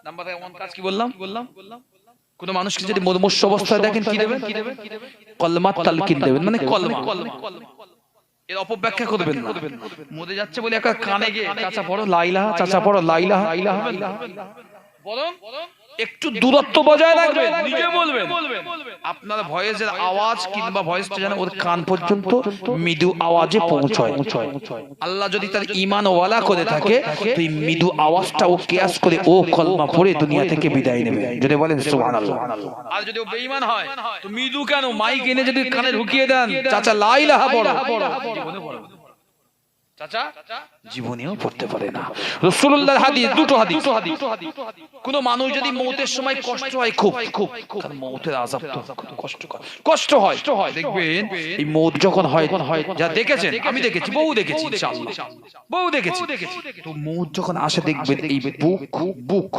নাম্বার 1 কাজ কি বললাম? কোন মানুষকে যদি মুমূর্ষু অবস্থায় দেখেন কি দেবেন? কলমা তালকিন দেবেন, মানে কলমা। এর অপব্যাখ্যা করবেন না। মরে যাচ্ছে বলে একটা কানে গিয়ে চাচা পড়ো লা ইলাহা, চাচা পড়ো লা ইলাহা, বলুন একটু দূরত্ব বজায় রাখবেন, নিজে বলবেন। আপনার ভয়েসের আওয়াজ কিংবা ভয়েসটা যেন ওর কান পর্যন্ত মৃদু আওয়াজে পৌঁছায়। আল্লাহ যদি তার ঈমান ওয়ালা করে থাকে, তো এই মৃদু আওয়াজটা ও কিয়াস করে ও কলমা পড়ে দুনিয়া থেকে বিদায় নেবে। যদি বলেন সুবহানাল্লাহ। আর যদি ও বেঈমান হয়, তো মৃদু কেন, মাইক এনে যদি কানে ঢুকিয়ে দেন, চাচা লা ইলাহা পড়ো, চাচা জীবনেও পড়তে পারে না। রাসূলুল্লাহর হাদিস, দুটো হাদিস। কোন মানুষ যদি মওতের সময় কষ্ট হয় খুব, কারণ মওতের আযাব তো কষ্ট হয়, দেখবেন এই মওত যখন হয়, যা দেখেছেন, আমি দেখেছি, বহু দেখেছি ইনশাআল্লাহ, বহু দেখেছি। তো মওত যখন আসে দেখবেন এই বুক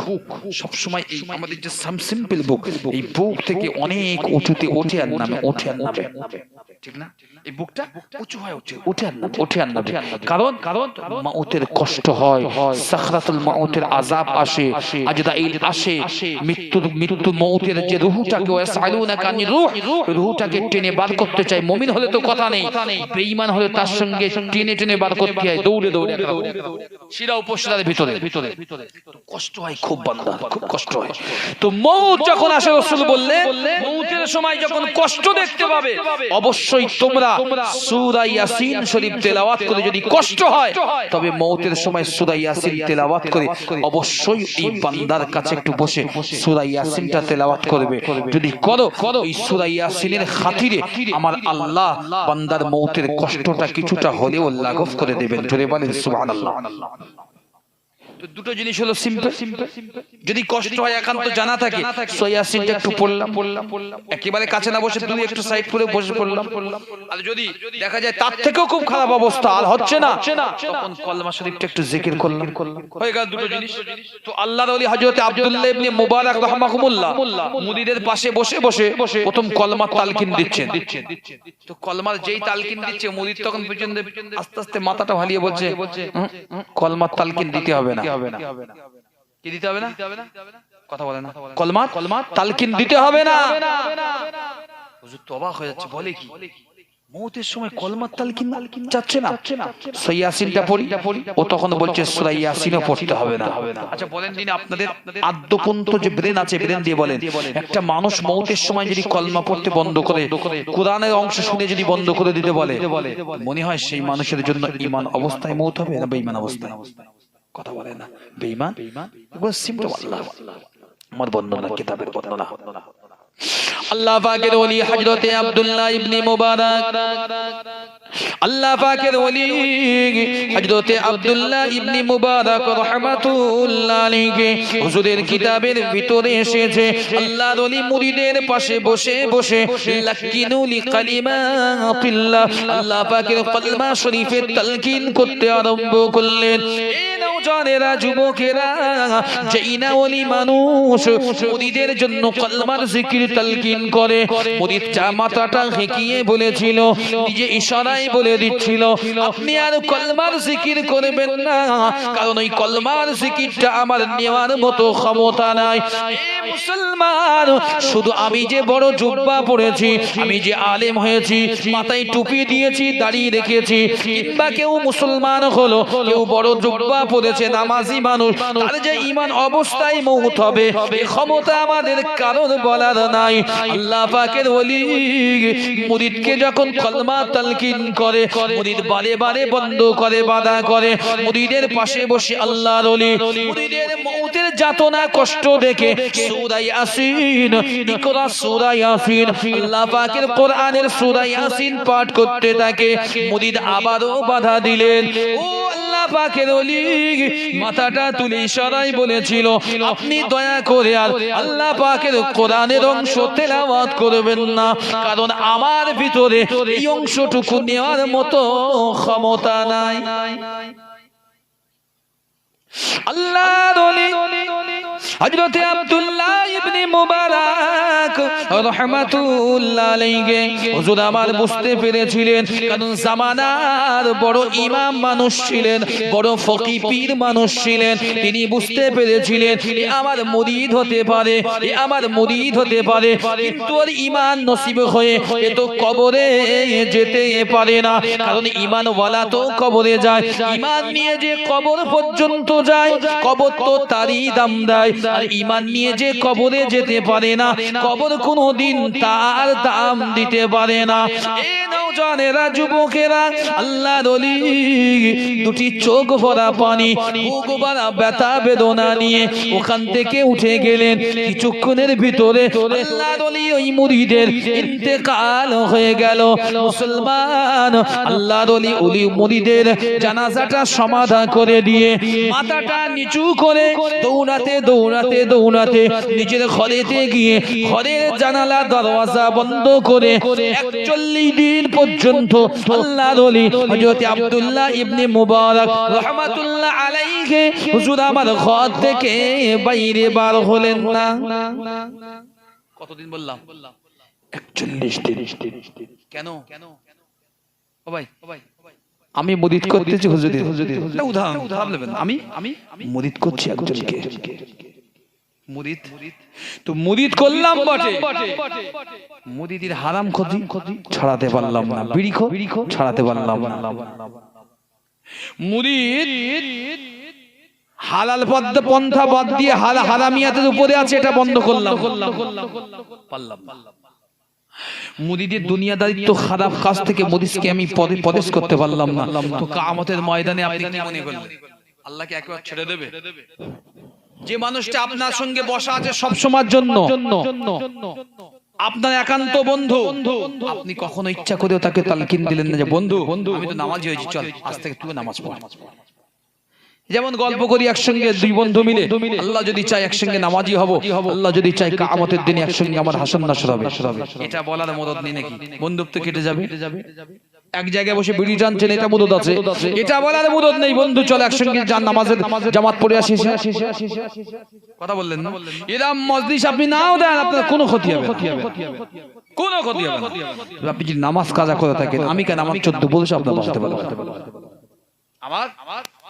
সব সময় এই আমাদের যে সিম্পল বুক, এই বুক থেকে অনেক উঁচুতে ওঠে আর নামে, ওঠে আর নামে, ঠিক না? এই বুকটা উঁচু হয়, ওঠে আর নামে। কারণ মওতের কষ্ট হয়, সাকরাতুল মওতের আযাব আসে, আজরাইল আসে, মৃত্যু মওতের যে রূহটাকে ওয়াসালুনাকা আনির রূহ, রূহটাকে টেনে বার করতে চায়। মুমিন হলে তো কথা নেই, বেঈমান হলে তার সঙ্গে টেনে বার করতে হয়, দৌড়ে শিরা উপশিরার ভিতরে কষ্ট হয় খুব, বান্দা খুব কষ্ট হয়। তো মওত যখন আসে, রাসূল বললেন মওতের সময় যখন কষ্ট দেখতে পাবে, অবশ্যই তোমরা সূরা ইয়াসিন শরীফ তেলাওয়াত করে, যদি কষ্ট হয় তবে মওতের সময় সূরা ইয়াসিন তেলাওয়াত করে অবশ্যই এই বান্দার কাছে একটু বসে সূরা ইয়াসিনটা তেলাওয়াত করবে। যদি করো, এই সূরা ইয়াসিনের খাতিরে আমার আল্লাহ বান্দার মওতের কষ্টটা কিছুটা হলেও লাঘব করে দেবেন। জোরে বলেন সুবহানাল্লাহ। তো দুটো জিনিস হলো সিম্পল। যদি কষ্ট হয়, একান্ত জানা থাকে, সূরা ইয়াসিনটা একটু পড়লাম, একেবারে কাছে না বসে দুই একটু সাইড করে বসে পড়লাম। আর যদি দেখা যায় তার থেকেও খুব খারাপ অবস্থা, আর হচ্ছে না, তখন কলমা শরীফটা একটু জিকির করলাম, হয়ে গেল দুটো জিনিস। তো আল্লাহর ওলি হযরত আব্দুল্লাহ ইবনে মুবারক রাহমাহুল্লাহ মুরিদের পাশে বসে প্রথম কলমা তালকিন দিচ্ছেন। তো কলমার যেই তালকিন দিচ্ছে, মুরিদ তখন পিছনে আস্তে আস্তে মাথাটা ভালিয়ে বলছে, কলমার তালকিন দিতে হবে না। কি দিতে হবে না? কথা বলে না, কলমা তালকিন দিতে হবে না। হুজুর তো অবাক হয়ে যাচ্ছে, বলে কি মওতের সময় কলমা তালকিন যাচ্ছে না? সূরা ইয়াসিনটা পড়ি, ও তখন বলছে সূরা ইয়াসিনও পড়তে হবে না। আচ্ছা বলেন দিন, আপনাদের আদ্যপন্ত যে ব্রেন আছে, ব্রেন দিয়ে বলেন, একটা মানুষ মওতের সময় যদি কলমা পড়তে বন্ধ করে, কোরআনের অংশ শুনে যদি বন্ধ করে দিতে বলে, মনে হয় সেই মানুষের জন্য ঈমান অবস্থায় মওত হবে না বেঈমান অবস্থায়? কথা বলে না, বেঈমান একবার সিম্পল। আল্লাহ আমার বর্ণনা, কিতাবের বর্ণনা। আল্লাহ পাকের ওলি হযরতে আব্দুল্লাহ ইবনে মুবারক, আল্লাহ পাকের ওলি হযরতে আব্দুল্লাহ ইবনে মুবারক রাহমাতুল্লাহ আলাইহি, হুজুরের কিতাবের ভিতরে এসেছে, আল্লাহর ওলি মুরিদের পাশে বসে লাকিনু লিকালিমাতিল্লাহ, আল্লাহ পাকের কলমা শরীফের তালকিন করতে আরম্ভ করলেন। নওজওয়ানেরা, যুবকেরা, যেই না ওলি মানুষ মুরিদের জন্য কলমার জিকির তালকিন করে, মুরিদটা মাথাটা হেঁকিয়ে বলেছিল, নিজে ইশারায় বলে দিচ্ছিল, আপনি আর কলমার জিকির করবেন না, কারণ ওই কলমার জিকিরটা আমার নেওয়ার মতো ক্ষমতা নাই। এ মুসলমান, শুধু আমি যে বড় জুব্বা পরেছি, আমি যে আলেম হয়েছি, মাথায় টুপি দিয়েছি, দাড়ি রেখেছি, কিংবা কেউ মুসলমান হলো, কেউ বড় জুব্বা পরেছে, নামাজি মানুষ, তার যে ঈমান অবস্থায় মওত হবে, এই ক্ষমতা আমাদের কারণ বলার নাই। আল্লাহ পাকের ওলি মুরিদকে যখন কলমা তালকিন করে, মুরিদ বারে বারে বন্ধ করে, বাধা করে, মুরিদের পাশে বসে আল্লাহর ওলি মুরিদের মওতের যাতনা কষ্ট দেখে সূরা ইয়াসিন, ইকরা সূরা ইয়াসিন, আল্লাহ পাকের কোরআনের সূরা ইয়াসিন পাঠ করতে থাকে। মুরিদ আবারও বাধা দিলেন। ও আল্লাহ পাকের ওলি মাথাটা তুলে ইশারায় বলেছিল, আপনি দয়া করে আর আল্লাহ পাকের কোরআনের অংশ তেলাওয়াত করবেন না, কারণ আমার ভিতরে এই অংশটুকু নেওয়ার মতো ক্ষমতা নাই। আল্লাহর ওলি হযরতে আব্দুল্লাহ ইবনে মুবারক রাহমাতুল্লাহ আলাইহি, হুজুর আমার বুঝতে পেরেছিলেন, কারণ জামানার বড় ইমাম মানুষ ছিলেন, বড় ফকি পীর মানুষ ছিলেন, তিনি বুঝতে পেরেছিলেন আমার মুরিদ হতে পারে, আমার মুরিদ হতে পারে, কিন্তু ওর ঈমান নসিব হয়ে এ তো কবরে যেতে পারে না, কারণ ঈমান ওয়ালা তো কবরে যায়, ঈমান নিয়ে যে কবর পর্যন্ত যায়, কবর তো তারই দাম দেয়, আর ঈমান নিয়ে যে কবরে যেতে পারে না, কবর কোনোদিন তার দাম দিতে পারে না। নওজওয়ানেরা যুবকেরা আল্লাহর ওলি দুটি চোখ ভরা পানি বুক ভরা ব্যথা বেদনা নিয়ে ওখান থেকে উঠে গেলেন কিছুক্ষণের ভিতরে আল্লাহর ওলি ওই মুরিদের ইন্তেকাল হয়ে গেল মুসলমান আল্লাহর ওলি মুরিদের জানাজাটা সমাধা করে দিয়ে মাথাটা নিচু করে দৌড়াতে দৌড়াতে দৌড়াতে নিজের ঘরেতে গিয়ে ঘরের জানালা দরওয়াজা বন্ধ করে 41 দিন পর্যন্ত আল্লাহর ওলি হযরত আব্দুল্লাহ ইবনে মুবারক রাহমাতুল্লাহ আলাইহি হুজুর আমার ঘর থেকে বাইরে বার হলেন না। কতদিন বললাম? 41 দিন। কেন ও ভাই আমি মুরিদ করতেছি হুজুরের উদাহরণ নেবেন। আমি মুরিদ করছি একজনকে, মুরিদ তো মুরিদ করলাম বটে, মুরিদের হারাম খোঁজি ছাড়াতে পারলাম না, বিড়ি ছাড়াতে পারলাম না। মুরিদ হালাল পন্থা বাদ দিয়ে হারামিয়াতের উপরে আছে, এটা বন্ধ করলাম পারলাম। মুরিদের দুনিয়াদারিত্ব খারাপ কাজ থেকে মুরিদকে আমি পদেশ করতে পারলাম না। তো কিয়ামতের ময়দানে আপনি কি মনে করলেন আল্লাহকে একবার ছেড়ে দেবে? যে মানুষটা আপনার সঙ্গে বসা আছে সব সময়ের জন্য, আপনার একান্ত বন্ধু, আপনি কখনো ইচ্ছা করেও তাকে তালকিন দিলেন না যে বন্ধু আমি তো নামাজি হয়েছি, চল আজ থেকে তুই নামাজ পড়। যেমন গল্প করি একসঙ্গে দুই বন্ধু মিলে, আল্লাহ যদি চায় একসঙ্গে নামাজি হব, আল্লাহ যদি চায় কিয়ামতের দিনে একসঙ্গে আমার হাসন নাসর হবে। এটা বলার মদদ নেই নাকি? বন্ধুত্ব কেটে যাবে। এক জায়গায় বসে বিড়ি টানছেন, এটা মুদত আছে, এটা বলার মুদত নেই। বন্ধু চল একসঙ্গে যান নামাজের জামাত পড়ে আসি। কথা বললেন না? এরকম মজলিস আপনি নাও দেন, আপনার কোনো ক্ষতি হবে, কোনো ক্ষতি হবে না। আপনি যদি নামাজ কাজা করে থাকেন, আমি কেন আমার 14 পুরুষ আপনার বাঁচাতে পারবো, আমার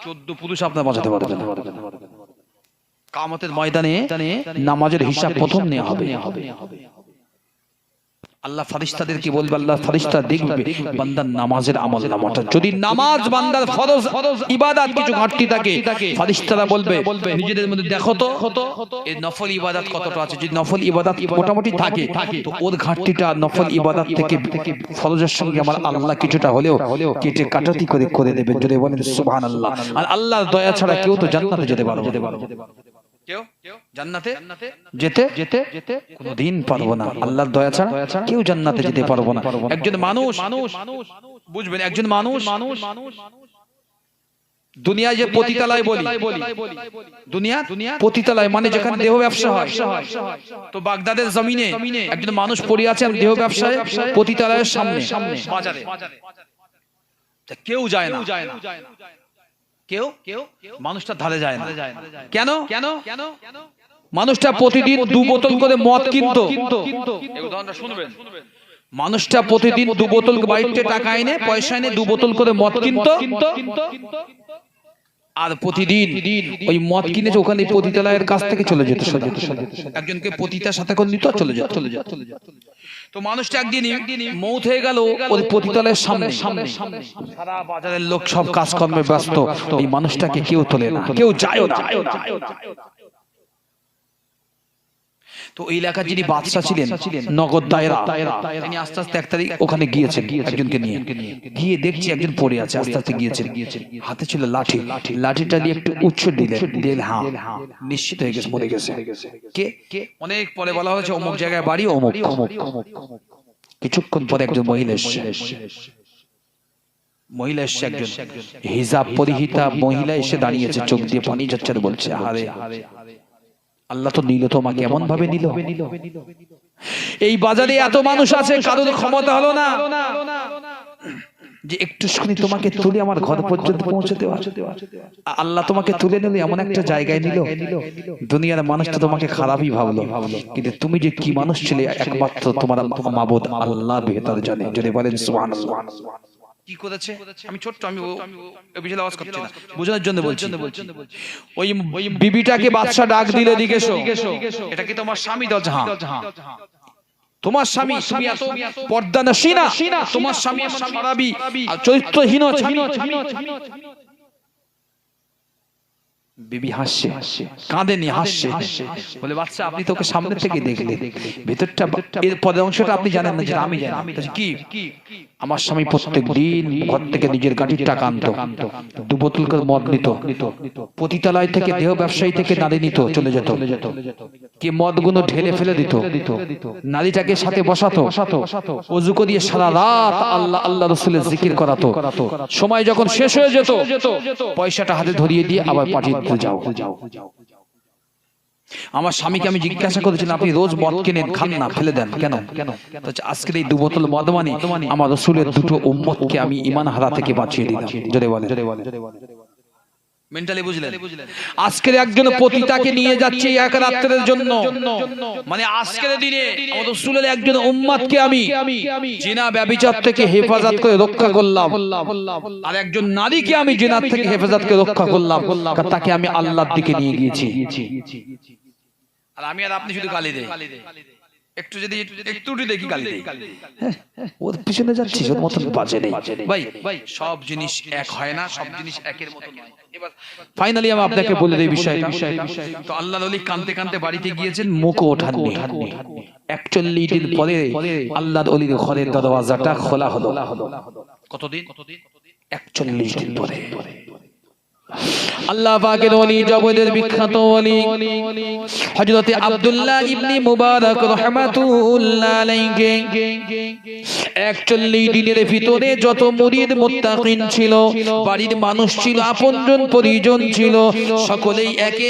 14 পুরুষ আপনার বাঁচাতে পারবে না। কিয়ামতের ময়দানে নামাজের হিসাব প্রথম নেওয়া হবে। আল্লাহ ফারিস্তাদেরকে বলবে, আল্লাহ ফারিস্তা দেখবে বান্দার নামাজের আমল নামাটা, যদি নামাজ বান্দার ফরজ ইবাদত কিছু ঘাটতি থাকে, ফারিস্তারা বলবে নিজেদের মধ্যে দেখো তো এই নফল ইবাদত কতটা আছে। যদি নফল ইবাদত মোটামুটি থাকে তো ওর ঘাটতিটা নফল ইবাদত থেকে ফরজের সঙ্গে আমার আল্লাহ কিছুটা হলেও কেটে কাটাতি করে দেবে। যদি বলেন সুবহানাল্লাহ। আর আল্লাহর দয়া ছাড়া কেউ তো জান্নাতে যেতে পারবে না। কেউ জান্নাতে যেতে কোনদিন পারবো না। আল্লাহর দয়া ছাড়া কেউ জান্নাতে যেতে পারবো না। একজন মানুষ বুঝবেন, একজন মানুষ দুনিয়ায় যে পতিতালয় বলি, দুনিয়া পতিতালয় মানে যেখানে দেহ ব্যবসা হয়, তো বাগদাদের জমিনে একজন মানুষ পড়ে আছেন দেহ ব্যবসায় পতিতালয়ের সামনে বাজারে, কেউ যায় না, কেউ মানুষটা ধারে যায় না। কেন? মানুষটা প্রতিদিন 2 বোতল করে মদ কিনতো। শুনবেন, মানুষটা প্রতিদিন 2 বোতল বাড়িতে টাকা এনে পয়সা এনে 2 বোতল করে মদ কিনতো, আর প্রতিদিন ওই মদ কিনেছে ওখানে পতিতালয়ের কাছ থেকে চলে যেত, একজনকে পতিতার সাথে করে নিত, চলে যেত। তো মানুষটা একদিন মৌত হয়ে গেল ওই পতিতালয়ের সামনে। সারা বাজারের লোক সব কাজকর্মে ব্যস্ত, এই মানুষটাকে কেউ তোলে না, কেউ যায় না। তো এই এলাকার যিনি বাদশা ছিলেন নগদ দায়রা, তিনি আস্তে আস্তে 1 তারিখ ওখানে গিয়েছেন একজনকে নিয়ে, গিয়ে দেখছি একজন পড়ে আছে। আস্তে আস্তে গিয়েছেন, হাতে ছিল লাঠি, লাঠিটা দিয়ে একটু উচ্চ দিলেন, হ্যাঁ নিশ্চিত হয়ে গেছে মরে গেছে। কে? অনেক পরে বলা হয়েছে অমুক জায়গায় বাড়ি, অমুক। কিছুক্ষণ পরে একজন মহিলা এসে একজন হিজাব পরিহিতা মহিলা এসে দাঁড়িয়েছে, চোখ দিয়ে পানি যাচ্ছে, বলছে আরে আল্লাহ তো নিল, তোমাকে এমন ভাবে নিল। এই বাজারে এত মানুষ আছে, কারোর ক্ষমতা হলো না যে একটু শুনি তোমাকে তুলে আমার ঘর পর্যন্ত পৌঁছে দেওয়া। আল্লাহ তোমাকে তুলে নিলে এমন একটা জায়গায় নিল, দুনিয়ার মানুষ তো তোমাকে খারাপই ভাবলো, কিন্তু তুমি যে কি মানুষ ছিলে একমাত্র তোমার মাবুদ আল্লাহ বেহতর জানে। যদি বলেন সুবহানাল্লাহ। কি করেছে? আমি ছোট্ট, আমি বিশাল আওয়াজ করছি না, বোঝানোর জন্য বলছি। ওই বিবিটাকে বাদশা ডাক দিলে, দিকে এসো, এটা কি তোমার স্বামী? হ্যাঁ। তোমার স্বামী, তুমি এত পর্দানশীনা, তোমার স্বামী এমন খারাপি আর চরিত্রহীন। বিবি হাসছে, কাঁদেনি, হাসছে। বলে বাচ্চা আপনি তোকে সামনে থেকে দেখলে, ভেতরটা এর পরের অংশটা আপনি জানেন না, যেটা আমি জানি। কি? আমার স্বামী প্রত্যেক দিন ঘর থেকে নিজের গাড়ির টাকা আনতো, 2 বোতল করে মদ নিত, পতিতালয় থেকে দেহ ব্যবসায়ী থেকে নারী নিত, চলে যেত, কি মদগুলো ঢেলে ফেলে দিত, নারীটাকে সাথে বসাতো, ওযু করিয়ে সারা রাত আল্লাহ আল্লাহ রাসূলের জিকির করাতো। সময় যখন শেষ হয়ে যেত পয়সাটা হাতে ধরিয়ে দিয়ে আবার পাঠিয়ে দিতে যাও। আমার স্বামীকে আমি জিজ্ঞাসা করেছিলাম আপনি রোজ মদ কিনেন, খান না, ফেলে দেন কেন? আজকের এই 2 বোতল মদ মানে আমার রাসূলের 2টো উম্মতকে আমি ঈমান হারা থেকে বাঁচিয়ে দিলাম। জোরে বলে। মেন্টালি বুঝলেন? আজকের একজন পতিতাকে নিয়ে যাচ্ছে এক রাতের জন্য, মানে আজকের দিনে আমার রাসূলের একজন উম্মতকে আমি জিনা ব্যভিচার থেকে হেফাজত করে রক্ষা করলাম, আর একজন নারীকে আমি জিনা থেকে হেফাজত করে রক্ষা করলাম, তাকে আমি আল্লাহর দিকে নিয়ে গিয়েছি। আর আমি আর আপনি শুধু গালি দেই, একটু যদি একটু দেখি গালি দেই, ওর পিছনে যাচ্ছি, ওর মতন বাজে নেই। ভাই সব জিনিস এক হয় না, সব জিনিস একের মতো নয়। এবার ফাইনালি আমি আপনাকে বলে দেই বিষয়টা। তো আল্লাহর ওলি কাঁদতে কাঁদতে বাড়িতে গিয়েছেন, মুখ ওঠাননি। 41 দিন পরে আল্লাহর ওলির ঘরের দরওয়াজাটা খোলা হলো। কতদিন? 41 দিন পরে। আল্লাহ পাকের ওলি, জগতের বিখ্যাত ওলি হযরত আব্দুল্লাহ ইবনে মুবারক রাহমাতুল্লাহ আলাইহি 41 দিনের ভিতরে যত মুরিদ মুত্তাকিন ছিল, বাড়ির মানুষ ছিল, আপনজন পরিজন ছিল, সকলেই একে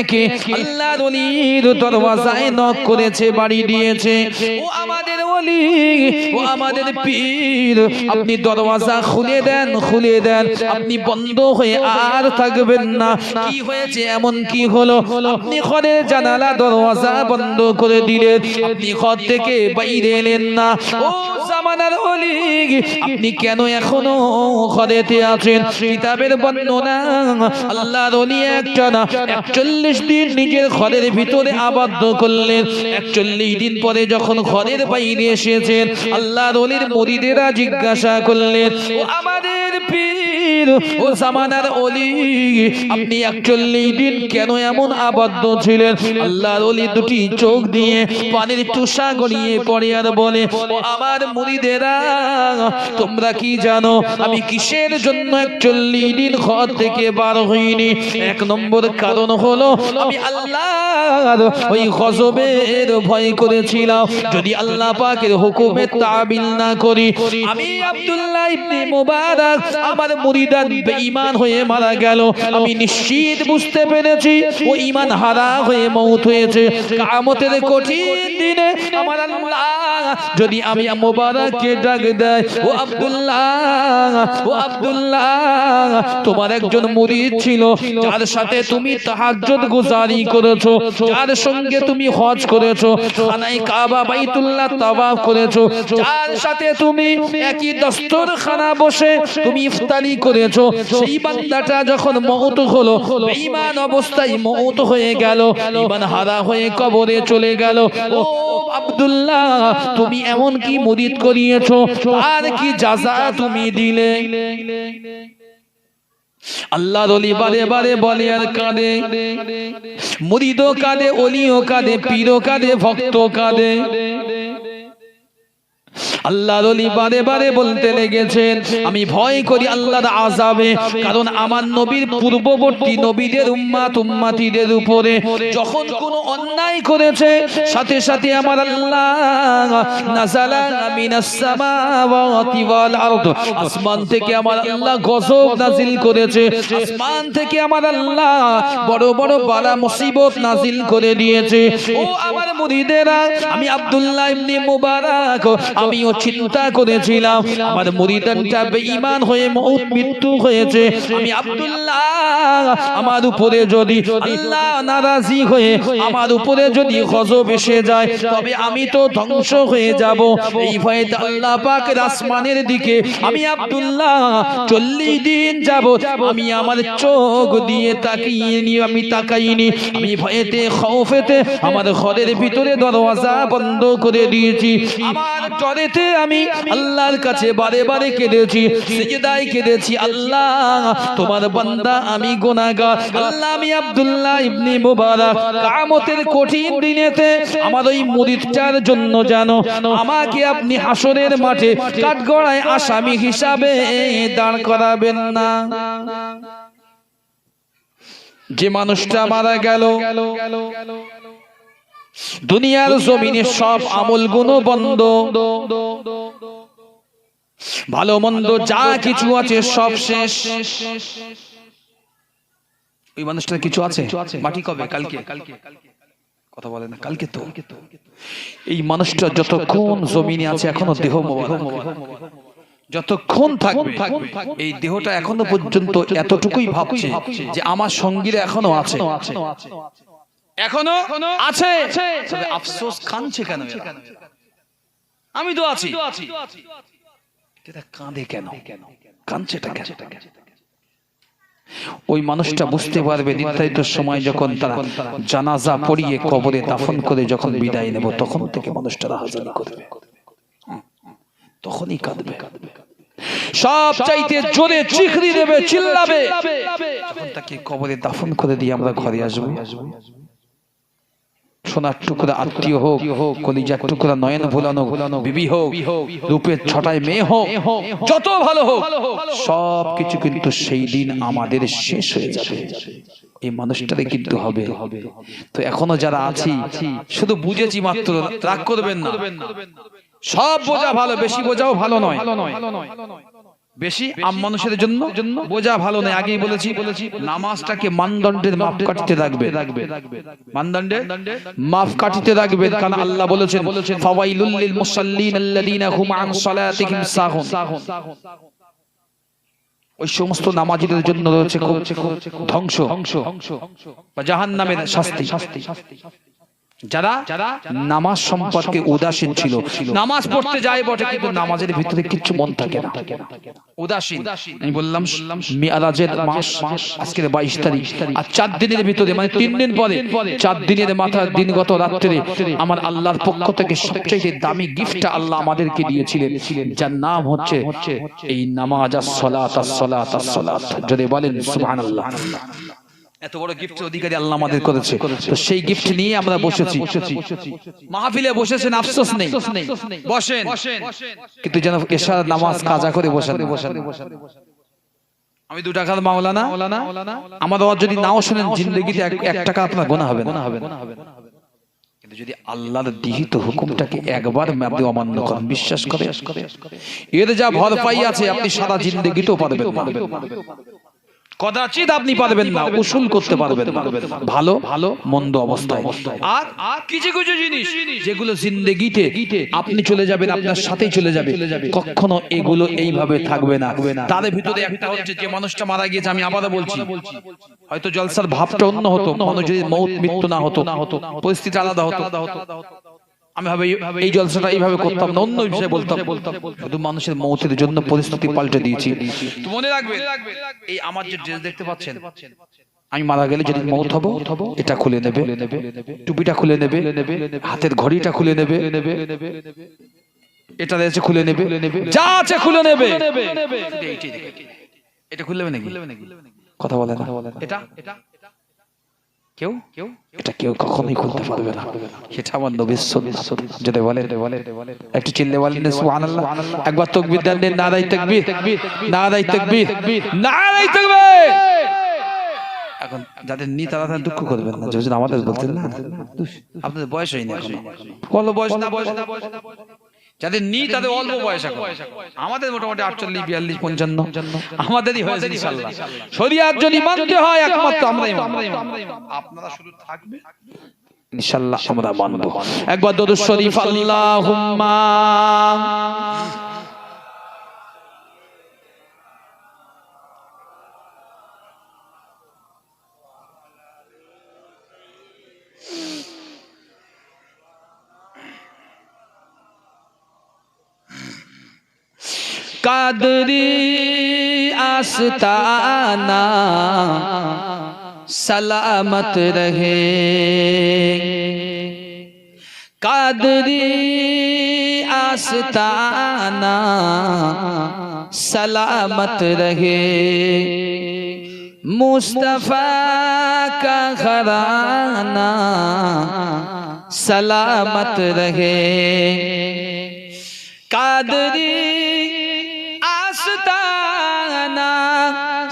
একে আল্লাহর ওলির দরওয়াজায় নক করেছে, বাড়ি দিয়েছে। ও আমাদের ওলি, ও আমাদের পীর, আপনি দরওয়াজা খুলে দেন, আপনি বন্ধ হয়ে আর থাকবেন না। কি হয়েছে, এমন কি হলো? আপনি ঘরের জানালা দরওয়াজা বন্ধ করে দিলেন, আপনি ঘর থেকে বাইরে এলেন না। ও জামানার ওলি, আপনি কেন এখনো ঘরেতে আছেন? কিতাবের বর্ণনা, আল্লাহর ওলি একটা না 41 দিন নিজের ঘরের ভিতরে আবদ্ধ করলেন। 41 দিন পরে যখন ঘরের বাইরে এসেছেন, আল্লাহর ওলির মুরিদেরা জিজ্ঞাসা করলেন, ও আমাদের পীর, ও জামানার ওলি, আপনি 41 দিন কেন এমন আবদ্ধ ছিলেন? আল্লাহর ওলি দুটি চোখ দিয়ে পানির টুসা গড়িয়ে পড়ে আর বলে, ও আমার মুরিদেরা, তোমরা কি জানো আমি কিসের জন্য 41 দিন ঘর থেকে বার হইনি? 1 নম্বর কারণ হলো আমি আল্লাহর ওই গজবের ভয় করেছিলাম। যদি আল্লাহ পাকের হুকুমে তাবিল না করি, আমি আব্দুল্লাহ ইবনে মুবারক আমার মুরিদান বেঈমান হয়ে মারা গেল। আমি নিশ্চিত বুঝতে পেরেছি ও ঈমান হারা হয়ে মওত হয়েছে। কিয়ামতের কঠিন দিনে আমার আল্লাহ যদি আমি মুবারককে ডাক দেয়, ও আব্দুল্লাহ, তোমার একজন মুরিদ ছিল, যার সাথে তুমি তাহাজ্জুদ গুজারি করেছো, যার সঙ্গে তুমি হজ করেছো, খানায়ে কাবা বাইতুল্লাহ তাওয়াফ করেছো, যার সাথে তুমি একই দস্তরখানা বসে তুমি ইফতারি করেছো, সেই বান্দাটা যখন মওত হলো, বেঈমান অবস্থায় মওত হয়ে গেল, ঈমান হারা হয়ে কবরে চলে গেল। ও আব্দুল্লাহ, তুমি এমন কি মুরিদ করিয়েছো, আর কি জাযা তুমি দিলে? আল্লাহর ওলি বারে বারে বলে আর কাঁদে, মুরিদও কাঁদে, ওলিও কাঁদে, পীরও কাঁদে, ভক্তও কাঁদে। আল্লাহর ওলি বারে বারে বলতে লেগেছেন, আমি ভয় করি আল্লাহর আযাবে, কারণ আমার নবীর পূর্ববর্তী নবীদের উম্মতিদের উপরে যখন কোনো অন্যায় করেছে, সাথে সাথে আমার আল্লাহ নাযালা মিনাস সামাওয়াতি ওয়াল আরদ, আসমান থেকে আমার আল্লাহ গজব নাজিল করেছে, আসমান থেকে আমার আল্লাহ বড় বড় বালা মুসিবত নাজিল করে দিয়েছে। ও আমার মুরিদেরা, আমি আব্দুল্লাহ ইবনে মুবারক আমিও চিন্তা করেছিলাম আমার মুরিদানটা বেঈমান হয়ে মৃত্যু হয়েছে, আমি আব্দুল্লাহ আমার উপরে যদি আল্লাহ নারাজি হয়ে আমার উপরে যদি গজব এসে যায়, তবে আমি তো ধ্বংস হয়ে যাব। এই ভয়ে আল্লাহ পাকের আসমানের দিকে আমি আব্দুল্লাহ 40 দিন যাবত আমি আমার চোখ দিয়ে আমি তাকাইনি। আমি ভয়েতে খৌফেতে আমার ঘরের ভিতরে দরওয়াজা বন্ধ করে দিয়েছি। আমার ডরেতে আমি আল্লাহর কাছে বারে বারে কেঁদেছি, সিজদায় কেঁদেছি, আল্লাহ তোমার বান্দা আমি গুনাহগার, আল্লাহ আমি আব্দুল্লাহ ইবনে মুবারক কিয়ামতের কঠিন দিনেতে আমার ওই মুরিদটার জন্য জানো আমাকে আপনি হাসরের মাঠে কাঠগড়ায় আসামি হিসাবে দাঁড় করাবেন না। যে মানুষটা মারা গেল দুনিয়ার জমিনে সব আমলগুলো বন্ধ, ভালো মন্দ যা কিছু আছে সব শেষ। ওই মানুষটার কিছু আছে? মাটি কবে? কালকে? কথা বলে না, কালকে তো। এই মানুষটা যতক্ষণ জমিনে আছে এখনো দেহ মোবারক, যতক্ষণ থাকবে এই দেহটা এখনো পর্যন্ত এতটুকুই ভাবছে যে আমার সঙ্গীরা এখনো আছে, এখনো আছে। তবে আফসোস কাঁদছে কেন? আমি তো আছি, কাঁদে কেন? কাঁদছেটা কেন? ওই মানুষটা বুঝতে পারবে নির্ধারিত সময় যখন তারা জানাজা পড়িয়ে কবরে দাফন করে যখন বিদায় নেব তখন থেকে মানুষটা রাহাজানি করবে, তখনই কাঁদবে, সব চাইতে জোরে চিৎকার দেবে, চিল্লাবে। যখন তাকে কবরে দাফন করে দিয়ে আমরা ঘরে আসবো, সোনার টুকরা আত্মীয় হোক, কলিজার টুকরা নয়ন ভুলানো বিবি হোক, রূপের ছটায় মেয়ে হোক, যত ভালো হোক, সব কিছু কিন্তু সেই দিন আমাদের শেষ হয়ে যাবে। এই মানুষটারে কিন্তু হবে। তো এখনো যারা আছি শুধু বুঝেছি মাত্র, রাগ করবেন না। সব বোঝা ভালো, বেশি বোঝাও ভালো নয়। বেশি মানুষের জন্য বোঝা ভালো নয়। আগেই বলেছি নামাজটাকে মানদণ্ডের মাপকাঠিতে রাখবে, মানদণ্ডের মাপকাঠিতে রাখবেন। কারণ আল্লাহ বলেছেন ফাওয়াইলুল লিল মুসাল্লিন আল্লাযীনা হুম আন সালাতিহিম সাহুন। ওই সমস্ত নামাজীদের জন্য রয়েছে খুব ধ্বংস বা জাহান্নামের শাস্তি। যারা নামাজ সম্পর্কে উদাসীন ছিল, নামাজ পড়তে যায় বটে কিন্তু নামাজের ভিতরে কিছু মন থাকে না, উদাসীন। আমি বললাম মিরাজের মাস আজকে 22 তারিখ, আর 4 দিনের ভিতরে মানে 3 দিন পরে 4 দিনের মাথার দিনগত রাত্রে আমার আল্লাহর পক্ষ থেকে সবচেয়ে দামি গিফটটা আল্লাহ আমাদেরকে দিয়েছিলেন, যার নাম হচ্ছে এই নামাজ। as-salat as-salat as-salat, যদি বলেন সুবহানাল্লাহ। এত বড় গিফটের অধিকারী আল্লাহ আমাদের করেছে। তো সেই গিফট নিয়ে আমরা বসেছি, মাহফিলে বসেছেন, আফসোস নেই, বসেন, কিন্তু যেন এশার নামাজ কাজা করে বসেন। আমি 2 টাকার মাওলানা, আমাদের যদি নাও শুনেন জিন্দেগিতে 1 টাকা আপনার গোনা হবে না। কিন্তু যদি আল্লাহর দিহিত হুকুমটাকে একবার আপনি অমান্য করেন, বিশ্বাস করে এর যা ভরপাই আছে আপনি সারা জিন্দেগিতেও পারবেন না, কদাচিৎ আপনি পারবেন না, উসুল করতে পারবেন না ভালো ভালো মন্দ অবস্থায়। আর কিছু কিছু জিনিস যেগুলো জিন্দেগিতে আপনি চলে যাবেন, আপনার সাথেই চলে যাবে, কখনো এগুলো এইভাবে থাকবে না। তার ভিতরে একটা হচ্ছে যে মানুষটা মারা গিয়েছে, আমি আবারও বলছি, হয়তো জলসার ভাবটা অন্য হতো, যদি মৌত মৃত্যু না হতো, পরিস্থিতি আলাদা হতো, আমি ভাবে এই জলসাটা এইভাবে করতাম না, অন্য বিষয়ে বলতাম। শুধু মানুষের মৌতের জন্য পরিস্থিতি পাল্টে দিয়েছি। তো মনে রাখবেন, এই আমার যে ড্রেস দেখতে পাচ্ছেন, আমি মারা গেলে যদি মৌত হবো, এটা খুলে নেবে, টুপিটা খুলে নেবে, হাতের ঘড়িটা খুলে নেবে, এটা আছে খুলে নেবে, যা আছে খুলে নেবে। এটা খুলে নেবে নাকি? কথা বলে না। এটা কেউ এটা কেউ কখনোই খুলতে পারবে না, সেটা আমার নবীর সুন্নাত। যদি বলে একটু চিল্লে বলেন সুবহানাল্লাহ, একবার তাকবীর দেন, নারায়ে তাকবীর, নারায়ে তাকবীর, নারায়ে তাকবীর। এখন যাদের নি তারা দুঃখ করবেন না, যদি আমাদের বলতেন না আপনাদের বয়স হয়নি এখনো, বলো বয়স না, যাদের নি তাদের অল্প বয়স, এখন আমাদের মোটামুটি 48 42 55 আমাদেরই হয়েছে ইনশাআল্লাহ। শরিয়াত যদি মানতে হয় একমাত্র আমরাই মানব, আপনারা শুধু থাকবে ইনশাআল্লাহ আমরা মানব। একবার দরুদ শরীফ আল্লাহুম্মা কাদরি আস্তানা सलामत रहे, कादरी आस्ताना सलामत रहे, मुस्तफा का घराना सलामत रहे। कादरी आस्ताना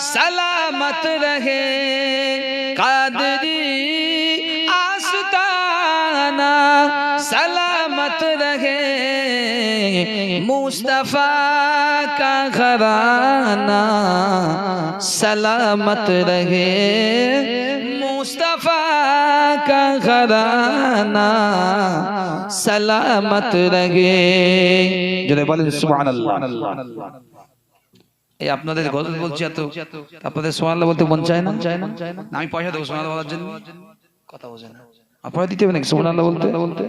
सलामत रहे, कादरी आस्ताना सलामत रहे, मुस्तफा का घराना सलामत रहे, मुस्तफा का घराना सलामत रहे। जरे बोलें सुभान अल्लाह। এই আপনাদের গজল বলছি এত, আপনাদের সুবহানাল্লাহ বলতে মন চায় না? আমি পয়সা দেবো সুবহানাল্লাহ বলার জন্য, কথা বোঝেন না আপনারা দিতে হবে নাকি সুবহানাল্লাহ বলতে?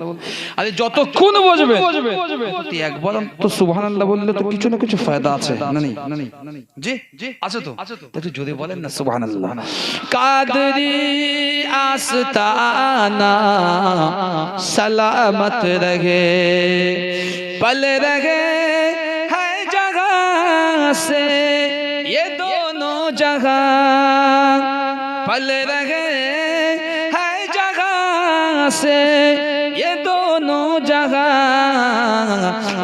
আরে যতক্ষণ বসবে একবার তো সুবহানাল্লাহ বললে তো কিছু না কিছু ফায়দা আছে না? নেই জি আছে তো, একটু যদি বলেন না সুবহানাল্লাহ। কাদরি आस्ताना सलामत रहे, पल रहे है जगह से ये दोनों जगह, पल रहे है जगह से ये दोनों जगह,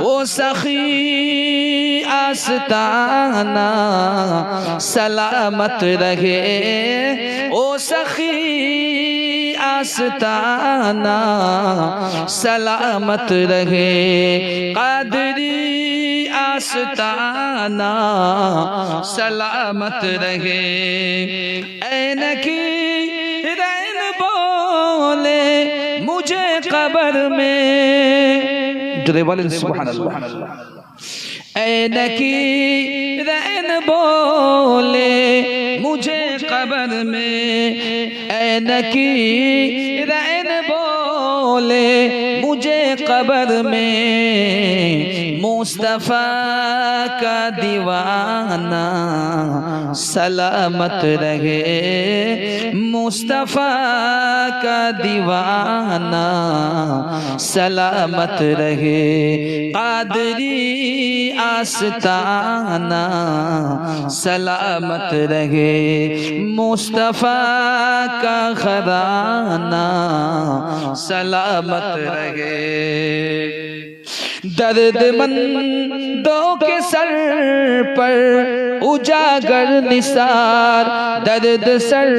वो सखी आस्ताना सलामत रहे, ओ सखी आस्ताना सलामत रहे। कादरी आस्ताना सलामत रहे, ऐनकी रैन बोले मुझे कब्र में, जो बोले सुभान अल्लाह। ऐनकी रैन बोले मुझे कब्र में, ऐनकी रैन बोले मुझे कब्र में, मुस्तफा का दीवाना सलामत रहे, मुस्तफा का दीवाना सलामत रहे। कादरी आस्ताना सलामत रहे, मुस्तफा का घराना सलामत रहे। दर्दमंदों के सर पर उजागर निसार, दर्द सर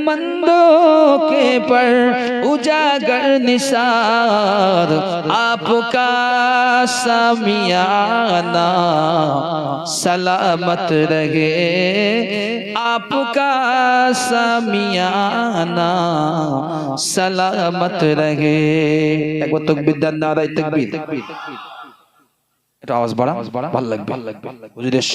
मंदों के पर उजागर निसार, आपका सामियाना सलामत रहे, आपका सामियाना सलामत रहे। एक बार तकबीर दें, नारे तकबीर। এটা আওয়াজ বাড়া, ভালো লাগবে হুজুরের